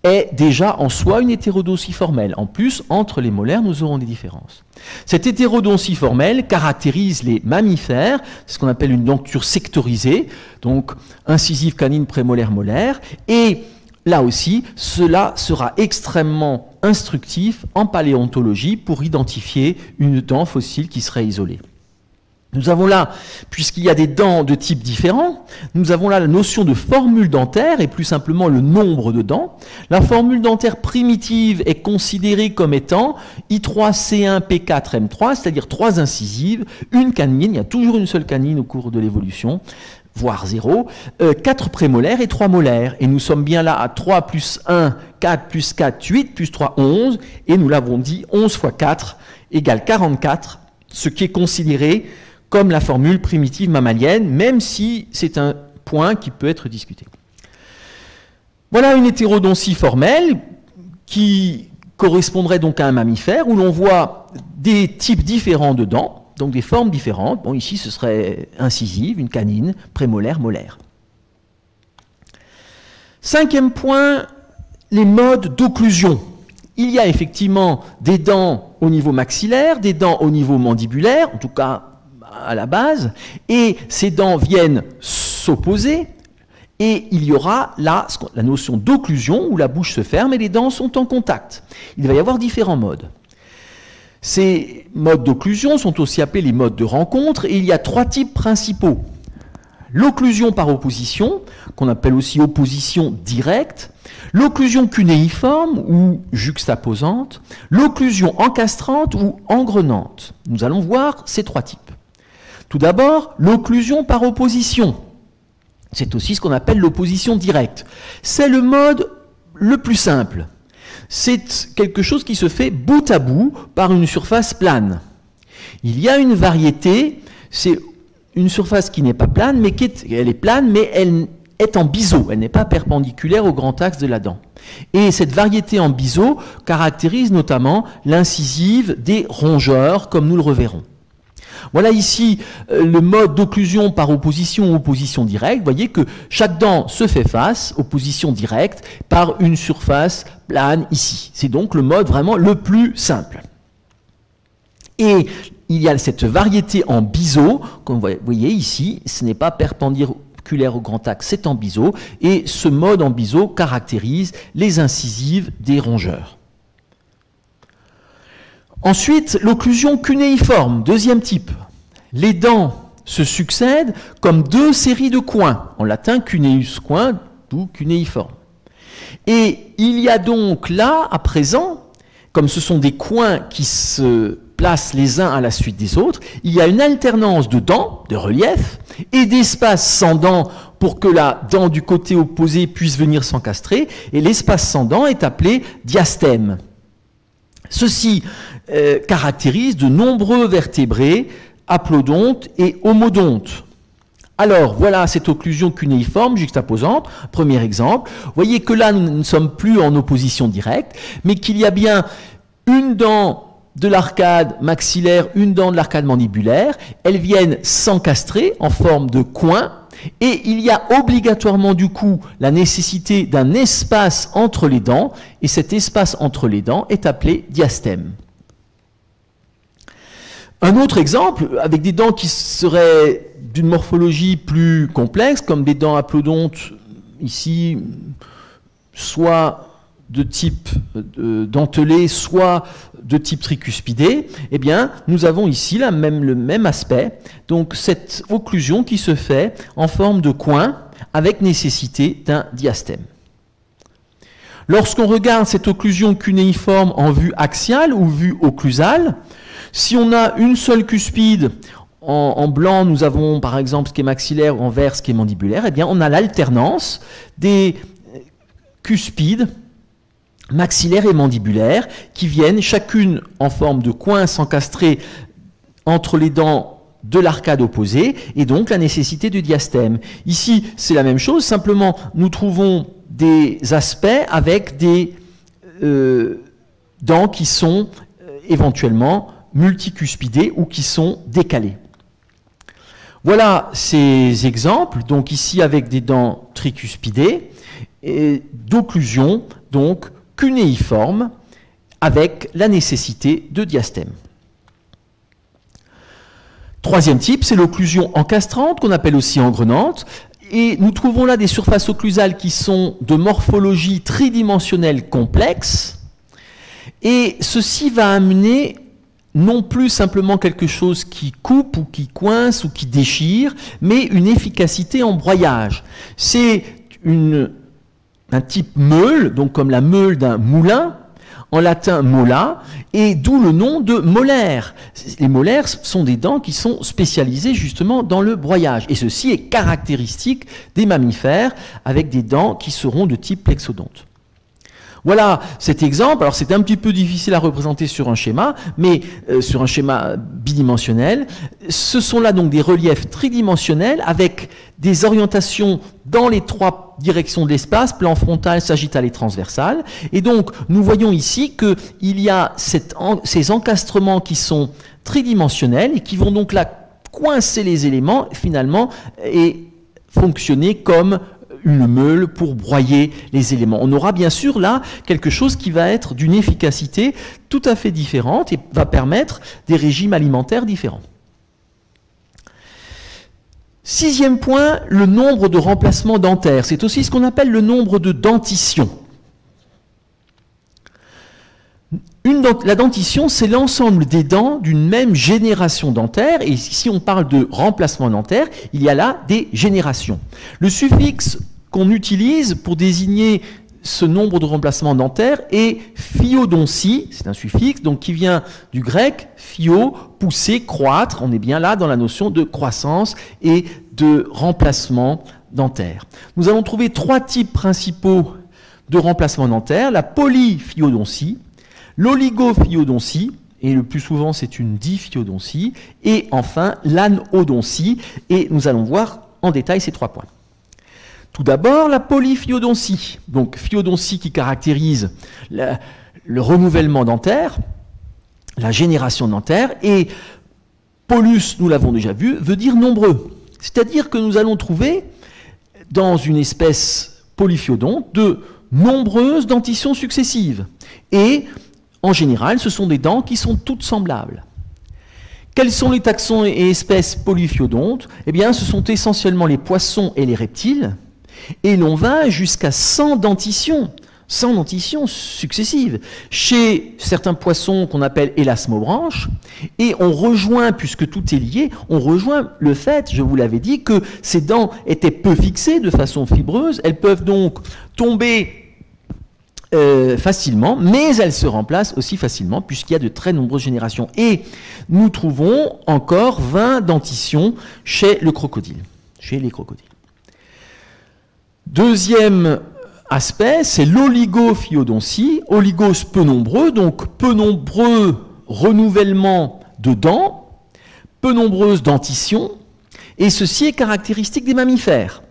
est déjà en soi une hétérodontie formelle. En plus, entre les molaires, nous aurons des différences. Cette hétérodontie formelle caractérise les mammifères, c'est ce qu'on appelle une denture sectorisée, donc incisive, canine, prémolaire, molaire, et là aussi, cela sera extrêmement instructif en paléontologie pour identifier une dent fossile qui serait isolée. Nous avons là, puisqu'il y a des dents de types différents, nous avons là la notion de formule dentaire et plus simplement le nombre de dents. La formule dentaire primitive est considérée comme étant I3C1P4M3, c'est-à-dire 3 incisives, une canine, il y a toujours une seule canine au cours de l'évolution, voire 0, 4 prémolaires et 3 molaires. Et nous sommes bien là à 3 plus 1, 4 plus 4, 8 plus 3, 11, et nous l'avons dit, 11 fois 4 égale 44, ce qui est considéré comme la formule primitive mammalienne, même si c'est un point qui peut être discuté. Voilà une hétérodontie formelle qui correspondrait donc à un mammifère, où l'on voit des types différents de dents, donc des formes différentes. Bon, ici, ce serait incisive, une canine, prémolaire, molaire. Cinquième point, les modes d'occlusion. Il y a effectivement des dents au niveau maxillaire, des dents au niveau mandibulaire, en tout cas à la base, et ces dents viennent s'opposer, et il y aura là la notion d'occlusion, où la bouche se ferme et les dents sont en contact. Il va y avoir différents modes. Ces modes d'occlusion sont aussi appelés les modes de rencontre, et il y a 3 types principaux. L'occlusion par opposition, qu'on appelle aussi opposition directe, l'occlusion cunéiforme ou juxtaposante, l'occlusion encastrante ou engrenante. Nous allons voir ces 3 types. Tout d'abord, l'occlusion par opposition. C'est aussi ce qu'on appelle l'opposition directe. C'est le mode le plus simple. C'est quelque chose qui se fait bout à bout par une surface plane. Il y a une variété, c'est une surface qui n'est pas plane, mais elle est plane, mais elle est en biseau, elle n'est pas perpendiculaire au grand axe de la dent. Et cette variété en biseau caractérise notamment l'incisive des rongeurs, comme nous le reverrons. Voilà ici le mode d'occlusion par opposition ou opposition directe. Vous voyez que chaque dent se fait face, opposition directe, par une surface plane ici. C'est donc le mode vraiment le plus simple. Et il y a cette variété en biseau, comme vous voyez ici, ce n'est pas perpendiculaire au grand axe, c'est en biseau, et ce mode en biseau caractérise les incisives des rongeurs. Ensuite, l'occlusion cunéiforme, deuxième type. Les dents se succèdent comme deux séries de coins, en latin cuneus coin, d'où cunéiforme. Et il y a donc là, à présent, comme ce sont des coins qui se placent les uns à la suite des autres, il y a une alternance de dents, de relief, et d'espace sans dents pour que la dent du côté opposé puisse venir s'encastrer, et l'espace sans dents est appelé diastème. Ceci caractérise de nombreux vertébrés, aplodontes et homodontes. Alors, voilà cette occlusion cunéiforme juxtaposante, premier exemple. Vous voyez que là, nous ne sommes plus en opposition directe, mais qu'il y a bien une dent de l'arcade maxillaire, une dent de l'arcade mandibulaire. Elles viennent s'encastrer en forme de coin, et il y a obligatoirement du coup la nécessité d'un espace entre les dents, et cet espace entre les dents est appelé diastème. Un autre exemple, avec des dents qui seraient d'une morphologie plus complexe, comme des dents aplodontes, ici, soit de type dentelé, soit de type tricuspidé, eh bien, nous avons ici le même aspect, donc cette occlusion qui se fait en forme de coin, avec nécessité d'un diastème. Lorsqu'on regarde cette occlusion cunéiforme en vue axiale ou vue occlusale, si on a une seule cuspide, en blanc nous avons par exemple ce qui est maxillaire, en vert ce qui est mandibulaire, eh bien on a l'alternance des cuspides maxillaires et mandibulaires qui viennent chacune en forme de coin s'encastrer entre les dents de l'arcade opposée, et donc la nécessité du diastème. Ici c'est la même chose, simplement nous trouvons des aspects avec des dents qui sont éventuellement multicuspidés ou qui sont décalés. Voilà ces exemples, donc ici avec des dents tricuspidées, et d'occlusion, donc cunéiforme, avec la nécessité de diastème. Troisième type, c'est l'occlusion encastrante, qu'on appelle aussi engrenante, et nous trouvons là des surfaces occlusales qui sont de morphologie tridimensionnelle complexe, et ceci va amener non plus simplement quelque chose qui coupe ou qui coince ou qui déchire, mais une efficacité en broyage. C'est un type meule, donc comme la meule d'un moulin, en latin mola, et d'où le nom de molaire. Les molaires sont des dents qui sont spécialisées justement dans le broyage, et ceci est caractéristique des mammifères avec des dents qui seront de type plexodonte. Voilà cet exemple. Alors c'est un petit peu difficile à représenter sur un schéma, mais sur un schéma bidimensionnel. Ce sont là donc des reliefs tridimensionnels avec des orientations dans les trois directions de l'espace, plan frontal, sagittal et transversal. Et donc nous voyons ici qu'il y a ces encastrements qui sont tridimensionnels et qui vont donc là coincer les éléments finalement et fonctionner comme une meule pour broyer les éléments. On aura bien sûr là quelque chose qui va être d'une efficacité tout à fait différente et va permettre des régimes alimentaires différents. Sixième point, le nombre de remplacements dentaires. C'est aussi ce qu'on appelle le nombre de dentitions. La dentition, c'est l'ensemble des dents d'une même génération dentaire, et si on parle de remplacement dentaire, il y a là des générations. Le suffixe qu'on utilise pour désigner ce nombre de remplacements dentaires est phyodontie, c'est un suffixe donc qui vient du grec phio, pousser, croître. On est bien là dans la notion de croissance et de remplacement dentaire. Nous allons trouver 3 types principaux de remplacement dentaire, la polyphyodontie, l'oligophyodontie, et le plus souvent c'est une diphyodontie, et enfin l'anodontie, et nous allons voir en détail ces 3 points. Tout d'abord, la polyphyodontie, donc phyodontie qui caractérise le renouvellement dentaire, la génération dentaire, et polus, nous l'avons déjà vu, veut dire nombreux. C'est-à-dire que nous allons trouver dans une espèce polyphyodonte de nombreuses dentitions successives. Et en général, ce sont des dents qui sont toutes semblables. Quels sont les taxons et espèces polyphyodontes? Eh bien, ce sont essentiellement les poissons et les reptiles. Et l'on va jusqu'à 100 dentitions successives. Chez certains poissons qu'on appelle élasmobranches, et on rejoint, puisque tout est lié, on rejoint le fait, je vous l'avais dit, que ces dents étaient peu fixées de façon fibreuse, elles peuvent donc tomber facilement, mais elles se remplacent aussi facilement, puisqu'il y a de très nombreuses générations. Et nous trouvons encore 20 dentitions chez le crocodile, chez les crocodiles. Deuxième aspect, c'est l'oligophyodontie. Oligos, peu nombreux, donc peu nombreux renouvellements de dents, peu nombreuses dentitions, et ceci est caractéristique des mammifères.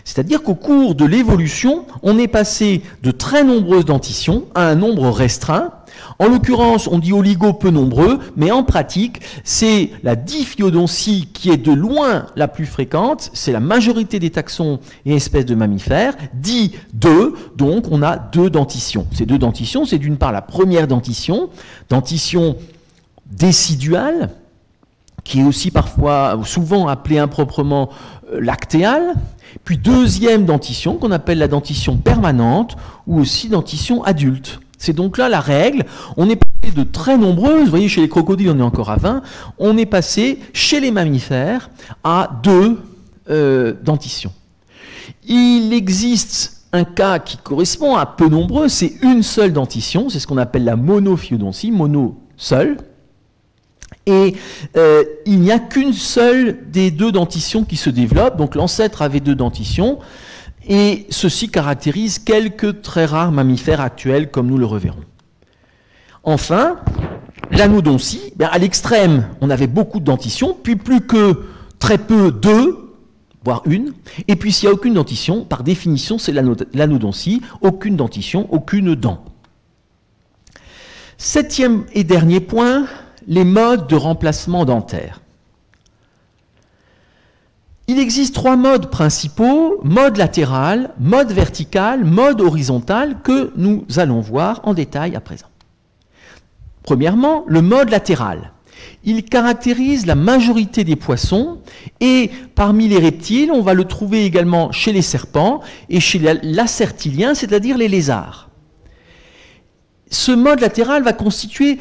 C'est-à-dire qu'au cours de l'évolution, on est passé de très nombreuses dentitions à un nombre restreint. En l'occurrence, on dit oligo peu nombreux, mais en pratique, c'est la diphyodontie qui est de loin la plus fréquente. C'est la majorité des taxons et espèces de mammifères. Dit 2, donc on a 2 dentitions. Ces 2 dentitions, c'est d'une part la première dentition déciduale, qui est aussi parfois, souvent appelée improprement lactéale. Puis deuxième dentition, qu'on appelle la dentition permanente, ou aussi dentition adulte. C'est donc là la règle. On est passé de très nombreuses, vous voyez chez les crocodiles on est encore à 20, on est passé chez les mammifères à 2 dentitions. Il existe un cas qui correspond à peu nombreux, c'est une seule dentition, c'est ce qu'on appelle la monophyodontie, mono seul. Et il n'y a qu'une seule des 2 dentitions qui se développe, donc l'ancêtre avait 2 dentitions, et ceci caractérise quelques très rares mammifères actuels, comme nous le reverrons. Enfin, l'anodontie, à l'extrême, on avait beaucoup de dentitions, puis plus que très peu, 2, voire 1, et puis s'il n'y a aucune dentition, par définition, c'est l'anodontie, aucune dentition, aucune dent. 7e et dernier point, les modes de remplacement dentaire. Il existe 3 modes principaux, mode latéral, mode vertical, mode horizontal, que nous allons voir en détail à présent. Premièrement, le mode latéral. Il caractérise la majorité des poissons et parmi les reptiles, on va le trouver également chez les serpents et chez les lacertiliens, c'est-à-dire les lézards. Ce mode latéral va constituer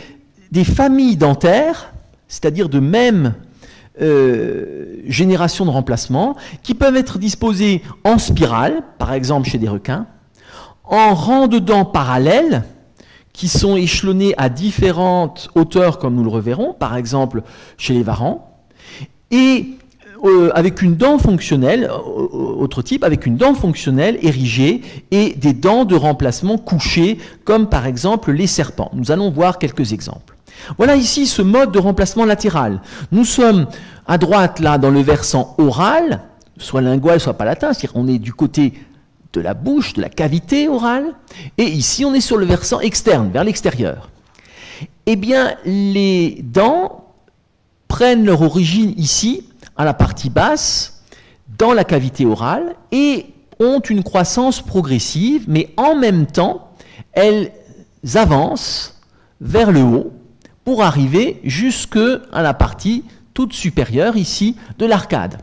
des familles dentaires, c'est-à-dire de même génération de remplacement, qui peuvent être disposées en spirale, par exemple chez des requins, en rangs de dents parallèles, qui sont échelonnés à différentes hauteurs, comme nous le reverrons, par exemple chez les varans, et avec une dent fonctionnelle, autre type, avec une dent fonctionnelle érigée et des dents de remplacement couchées, comme par exemple les serpents. Nous allons voir quelques exemples. Voilà ici ce mode de remplacement latéral. Nous sommes à droite, là, dans le versant oral, soit lingual, soit palatin, c'est-à-dire on est du côté de la bouche, de la cavité orale, et ici on est sur le versant externe, vers l'extérieur. Eh bien, les dents prennent leur origine ici, à la partie basse, dans la cavité orale, et ont une croissance progressive, mais en même temps, elles avancent vers le haut, pour arriver jusque à la partie toute supérieure ici de l'arcade.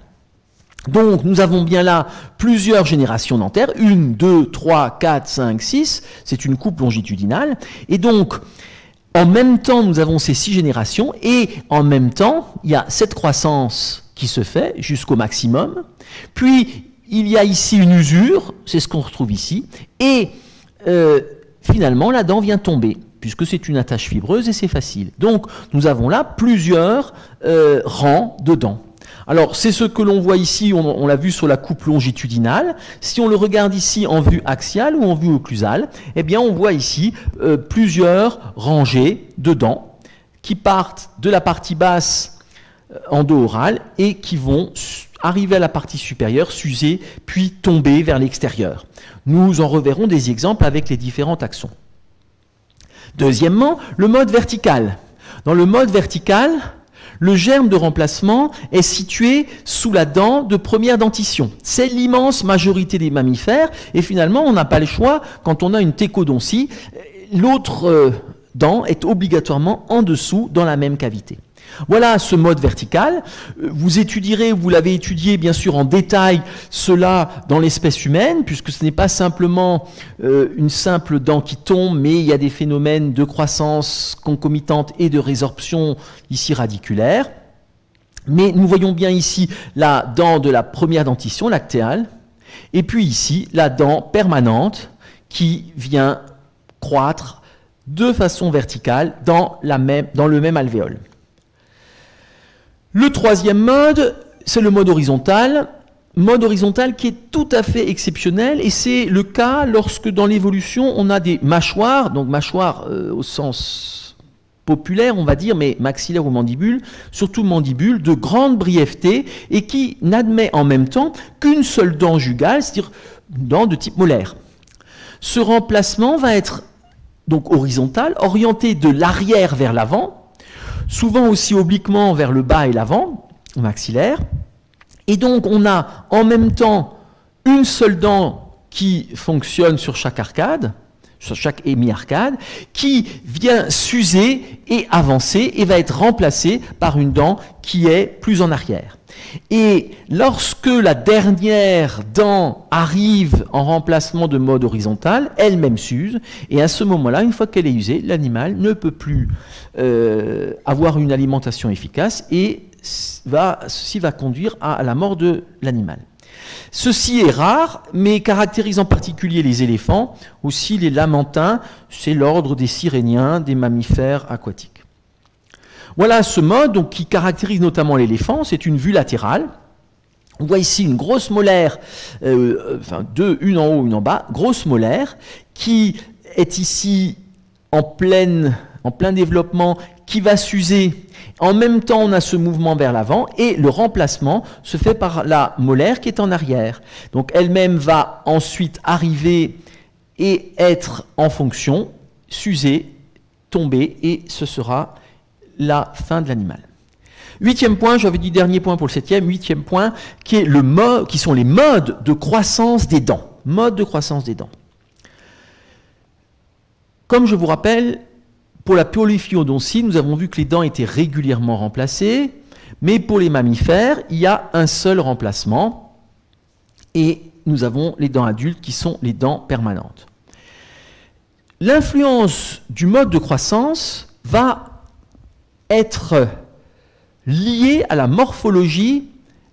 Donc nous avons bien là plusieurs générations dentaires, 1, 2, 3, 4, 5, 6, c'est une coupe longitudinale, et donc en même temps nous avons ces 6 générations, et en même temps il y a cette croissance qui se fait jusqu'au maximum, puis il y a ici une usure, c'est ce qu'on retrouve ici, et finalement la dent vient tomber, puisque c'est une attache fibreuse et c'est facile. Donc, nous avons là plusieurs rangs de dents. Alors, c'est ce que l'on voit ici, on l'a vu sur la coupe longitudinale. Si on le regarde ici en vue axiale ou en vue occlusale, eh bien, on voit ici plusieurs rangées de dents qui partent de la partie basse endo-orale et qui vont arriver à la partie supérieure, s'user, puis tomber vers l'extérieur. Nous en reverrons des exemples avec les différents taxons. Deuxièmement, le mode vertical. Dans le mode vertical, le germe de remplacement est situé sous la dent de première dentition. C'est l'immense majorité des mammifères et finalement on n'a pas le choix quand on a une téchodontie. L'autre dent est obligatoirement en dessous dans la même cavité. Voilà ce mode vertical. Vous étudierez, vous l'avez étudié bien sûr en détail, cela dans l'espèce humaine, puisque ce n'est pas simplement une simple dent qui tombe, mais il y a des phénomènes de croissance concomitante et de résorption ici radiculaire. Mais nous voyons bien ici la dent de la première dentition, lactéale, et puis ici la dent permanente qui vient croître de façon verticale dans le même alvéole. Le troisième mode, c'est le mode horizontal qui est tout à fait exceptionnel et c'est le cas lorsque dans l'évolution on a des mâchoires, donc mâchoires au sens populaire on va dire, mais maxillaire ou mandibule, surtout mandibule, de grande brièveté et qui n'admet en même temps qu'une seule dent jugale, c'est-à-dire une dent de type molaire. Ce remplacement va être donc horizontal, orienté de l'arrière vers l'avant, souvent aussi obliquement vers le bas et l'avant, au maxillaire. Et donc on a en même temps une seule dent qui fonctionne sur chaque arcade, sur chaque hémi-arcade, qui vient s'user et avancer et va être remplacée par une dent qui est plus en arrière. Et lorsque la dernière dent arrive en remplacement de mode horizontal, elle-même s'use, et à ce moment-là, une fois qu'elle est usée, l'animal ne peut plus avoir une alimentation efficace et ceci va conduire à la mort de l'animal. Ceci est rare, mais caractérise en particulier les éléphants, aussi les lamantins, c'est l'ordre des siréniens, des mammifères aquatiques. Voilà ce mode donc, qui caractérise notamment l'éléphant, c'est une vue latérale. On voit ici une grosse molaire, une en haut, une en bas, grosse molaire, qui est ici en plein développement, qui va s'user. En même temps, on a ce mouvement vers l'avant et le remplacement se fait par la molaire qui est en arrière. Donc elle-même va ensuite arriver et être en fonction, s'user, tomber et ce sera la fin de l'animal. Huitième point, j'avais dit dernier point pour le septième, huitième point, qui sont les modes de croissance des dents. Mode de croissance des dents. Comme je vous rappelle, pour la polyphyodontie, nous avons vu que les dents étaient régulièrement remplacées, mais pour les mammifères, il y a un seul remplacement, et nous avons les dents adultes qui sont les dents permanentes. L'influence du mode de croissance va être liée à la morphologie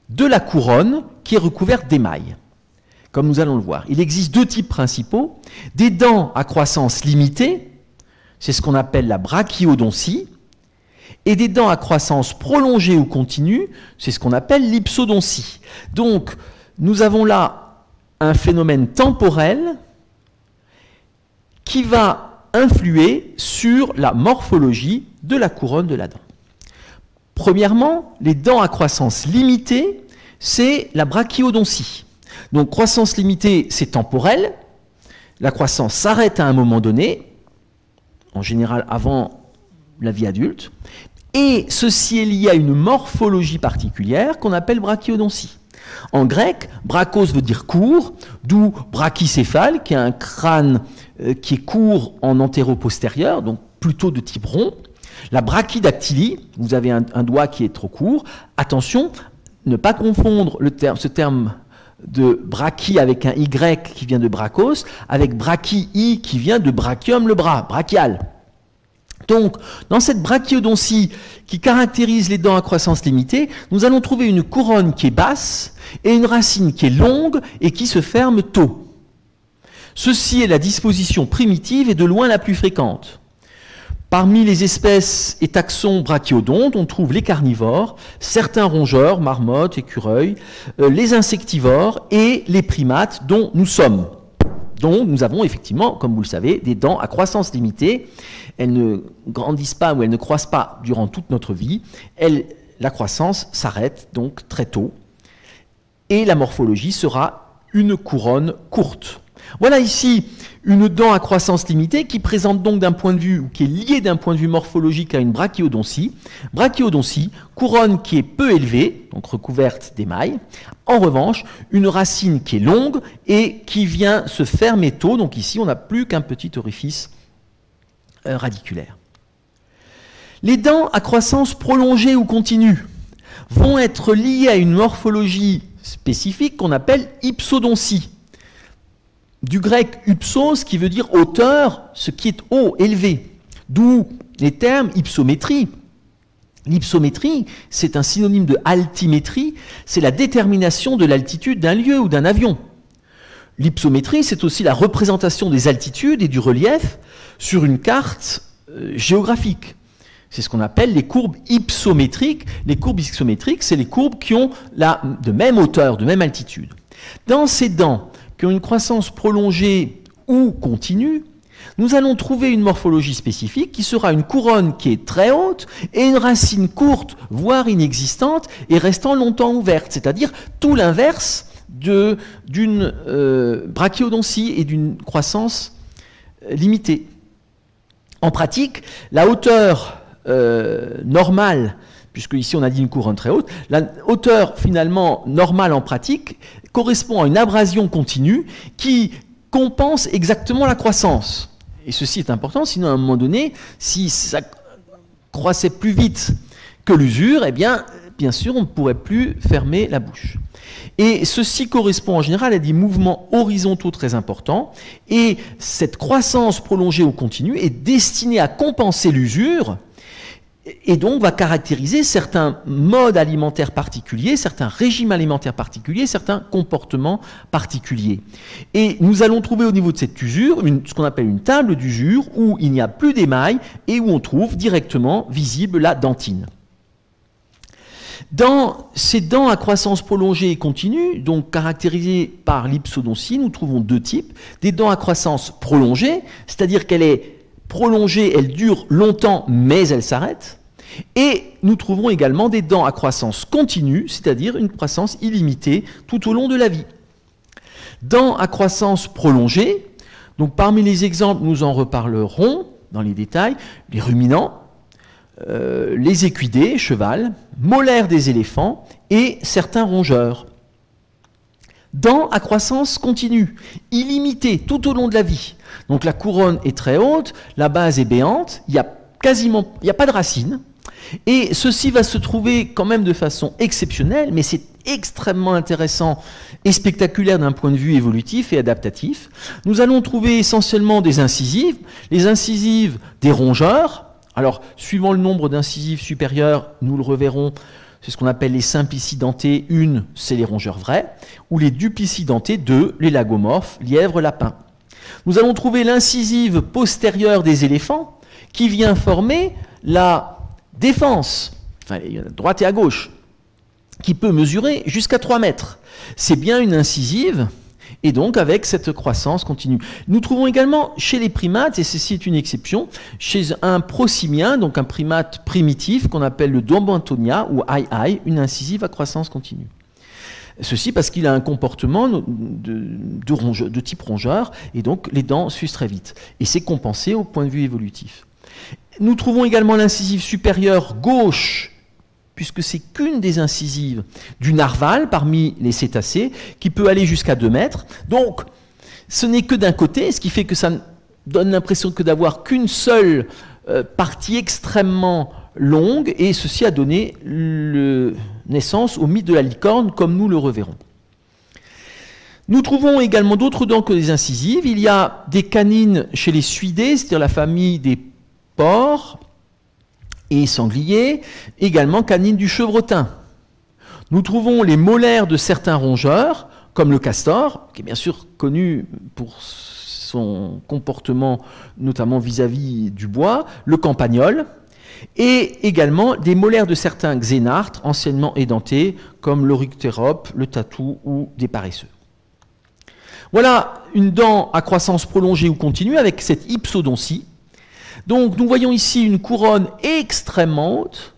de la couronne qui est recouverte d'émail, comme nous allons le voir. Il existe deux types principaux, des dents à croissance limitée, c'est ce qu'on appelle la brachiodontie, et des dents à croissance prolongée ou continue, c'est ce qu'on appelle l'hypsodontie. Donc, nous avons là un phénomène temporel qui va influer sur la morphologie de la couronne de la dent. Premièrement, les dents à croissance limitée, c'est la brachiodontie. Donc, croissance limitée, c'est temporel. La croissance s'arrête à un moment donné, en général avant la vie adulte, et ceci est lié à une morphologie particulière qu'on appelle brachiodontie. En grec, brachos veut dire court, d'où brachycéphale, qui est un crâne qui est court en antéro-postérieur, donc plutôt de type rond. La brachydactylie, vous avez un doigt qui est trop court. Attention, ne pas confondre ce terme de brachy avec un Y qui vient de brachos, avec brachy qui vient de brachium, le bras, brachial. Donc, dans cette brachiodontie qui caractérise les dents à croissance limitée, nous allons trouver une couronne qui est basse et une racine qui est longue et qui se ferme tôt. Ceci est la disposition primitive et de loin la plus fréquente. Parmi les espèces et taxons brachyodontes, on trouve les carnivores, certains rongeurs, marmottes, écureuils, les insectivores et les primates dont nous sommes. Donc nous avons effectivement, comme vous le savez, des dents à croissance limitée. Elles ne grandissent pas ou elles ne croissent pas durant toute notre vie. La croissance s'arrête donc très tôt. Et la morphologie sera une couronne courte. Voilà ici une dent à croissance limitée qui présente donc d'un point de vue, ou qui est liée d'un point de vue morphologique à une brachiodontie. Brachiodontie, couronne qui est peu élevée, donc recouverte d'émail. En revanche, une racine qui est longue et qui vient se fermer tôt. Donc ici, on n'a plus qu'un petit orifice radiculaire. Les dents à croissance prolongée ou continue vont être liées à une morphologie spécifique qu'on appelle hypsodontie. Du grec hypsos qui veut dire hauteur, ce qui est haut, élevé. D'où les termes hypsométrie. L'hypsométrie, c'est un synonyme de altimétrie, c'est la détermination de l'altitude d'un lieu ou d'un avion. L'hypsométrie, c'est aussi la représentation des altitudes et du relief sur une carte géographique. C'est ce qu'on appelle les courbes hypsométriques. Les courbes hypsométriques, c'est les courbes qui ont de même hauteur, de même altitude. Dans ces dents qui ont une croissance prolongée ou continue, nous allons trouver une morphologie spécifique qui sera une couronne qui est très haute et une racine courte, voire inexistante, et restant longtemps ouverte, c'est-à-dire tout l'inverse d'une brachiodontie et d'une croissance limitée. En pratique, la hauteur normale, puisque ici on a dit une couronne très haute, la hauteur finalement normale en pratique correspond à une abrasion continue qui compense exactement la croissance. Et ceci est important, sinon à un moment donné, si ça croissait plus vite que l'usure, eh bien sûr, on ne pourrait plus fermer la bouche. Et ceci correspond en général à des mouvements horizontaux très importants, et cette croissance prolongée ou continue est destinée à compenser l'usure, et donc va caractériser certains modes alimentaires particuliers, certains régimes alimentaires particuliers, certains comportements particuliers. Et nous allons trouver au niveau de cette usure ce qu'on appelle une table d'usure où il n'y a plus d'émail et où on trouve directement visible la dentine. Dans ces dents à croissance prolongée et continue, donc caractérisées par l'hypsodontie, nous trouvons deux types. Des dents à croissance prolongée, c'est-à-dire qu'elle est prolongée, elle dure longtemps, mais elle s'arrête. Et nous trouvons également des dents à croissance continue, c'est-à-dire une croissance illimitée tout au long de la vie. Dents à croissance prolongée, donc parmi les exemples, nous en reparlerons dans les détails, les ruminants, les équidés, cheval, molaires des éléphants et certains rongeurs. Dents à croissance continue, illimitée tout au long de la vie. Donc la couronne est très haute, la base est béante, il n'y a pas de racines. Et ceci va se trouver quand même de façon exceptionnelle, mais c'est extrêmement intéressant et spectaculaire d'un point de vue évolutif et adaptatif. Nous allons trouver essentiellement des incisives, les incisives des rongeurs. Alors, suivant le nombre d'incisives supérieures, nous le reverrons, c'est ce qu'on appelle les simplicidentés. Une, c'est les rongeurs vrais, ou les duplicidentés, deux, les lagomorphes, lièvres, lapins. Nous allons trouver l'incisive postérieure des éléphants, qui vient former la défense, enfin, il y en a à droite et à gauche, qui peut mesurer jusqu'à 3 mètres. C'est bien une incisive, et donc avec cette croissance continue. Nous trouvons également chez les primates, et ceci est une exception, chez un prosimien, donc un primate primitif qu'on appelle le Dombantonia ou ai, une incisive à croissance continue. Ceci parce qu'il a un comportement de type rongeur, et donc les dents s'usent très vite. Et c'est compensé au point de vue évolutif. Nous trouvons également l'incisive supérieure gauche, puisque c'est qu'une des incisives du narval parmi les cétacés, qui peut aller jusqu'à 2 mètres. Donc, ce n'est que d'un côté, ce qui fait que ça donne l'impression que d'avoir qu'une seule partie extrêmement longue, et ceci a donné naissance au mythe de la licorne, comme nous le reverrons. Nous trouvons également d'autres dents que les incisives. Il y a des canines chez les suidés, c'est-à-dire la famille des porcs et sangliers, également canines du chevreautin. Nous trouvons les molaires de certains rongeurs, comme le castor, qui est bien sûr connu pour son comportement, notamment vis-à-vis du bois, le campagnol, et également des molaires de certains xénartres anciennement édentés, comme l'Oryctérope, le tatou ou des paresseux. Voilà une dent à croissance prolongée ou continue avec cette hypsodontie. Donc nous voyons ici une couronne extrêmement haute,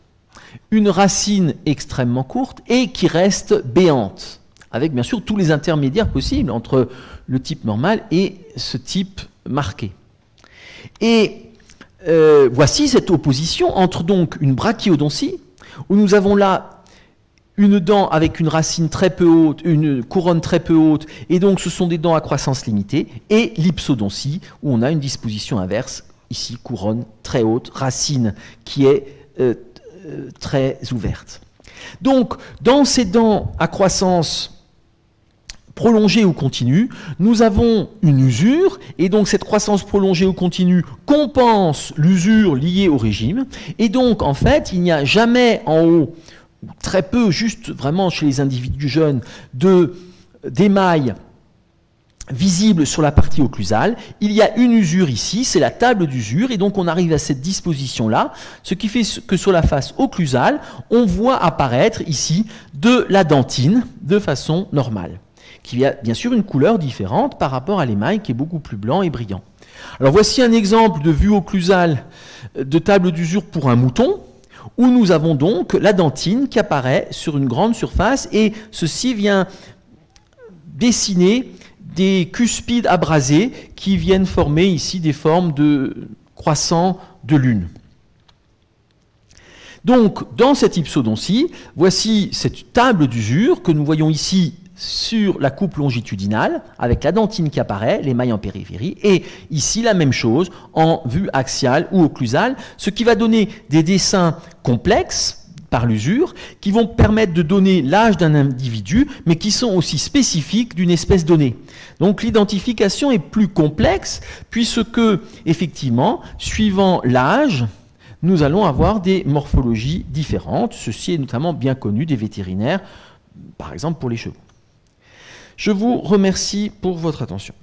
une racine extrêmement courte et qui reste béante, avec bien sûr tous les intermédiaires possibles entre le type normal et ce type marqué. Et voici cette opposition entre donc une brachyodontie, où nous avons là une dent avec une racine très peu haute, une couronne très peu haute, et donc ce sont des dents à croissance limitée, et l'hypsodontie, où on a une disposition inverse, ici couronne très haute, racine qui est très ouverte. Donc, dans ces dents à croissance prolongée ou continue, nous avons une usure, et donc cette croissance prolongée ou continue compense l'usure liée au régime, et donc en fait, il n'y a jamais en haut, très peu, juste vraiment chez les individus jeunes, d'émail visible sur la partie occlusale. Il y a une usure ici, c'est la table d'usure, et donc on arrive à cette disposition-là, ce qui fait que sur la face occlusale, on voit apparaître ici de la dentine de façon normale, qui a bien sûr une couleur différente par rapport à l'émail qui est beaucoup plus blanc et brillant. Alors voici un exemple de vue occlusale de table d'usure pour un mouton, où nous avons donc la dentine qui apparaît sur une grande surface, et ceci vient dessiner des cuspides abrasés qui viennent former ici des formes de croissants de lune. Donc, dans cette hypsodontie, voici cette table d'usure que nous voyons ici sur la coupe longitudinale, avec la dentine qui apparaît, l'émail en périphérie, et ici la même chose en vue axiale ou occlusale, ce qui va donner des dessins complexes par l'usure, qui vont permettre de donner l'âge d'un individu, mais qui sont aussi spécifiques d'une espèce donnée. Donc l'identification est plus complexe, puisque, effectivement, suivant l'âge, nous allons avoir des morphologies différentes. Ceci est notamment bien connu des vétérinaires, par exemple pour les chevaux. Je vous remercie pour votre attention.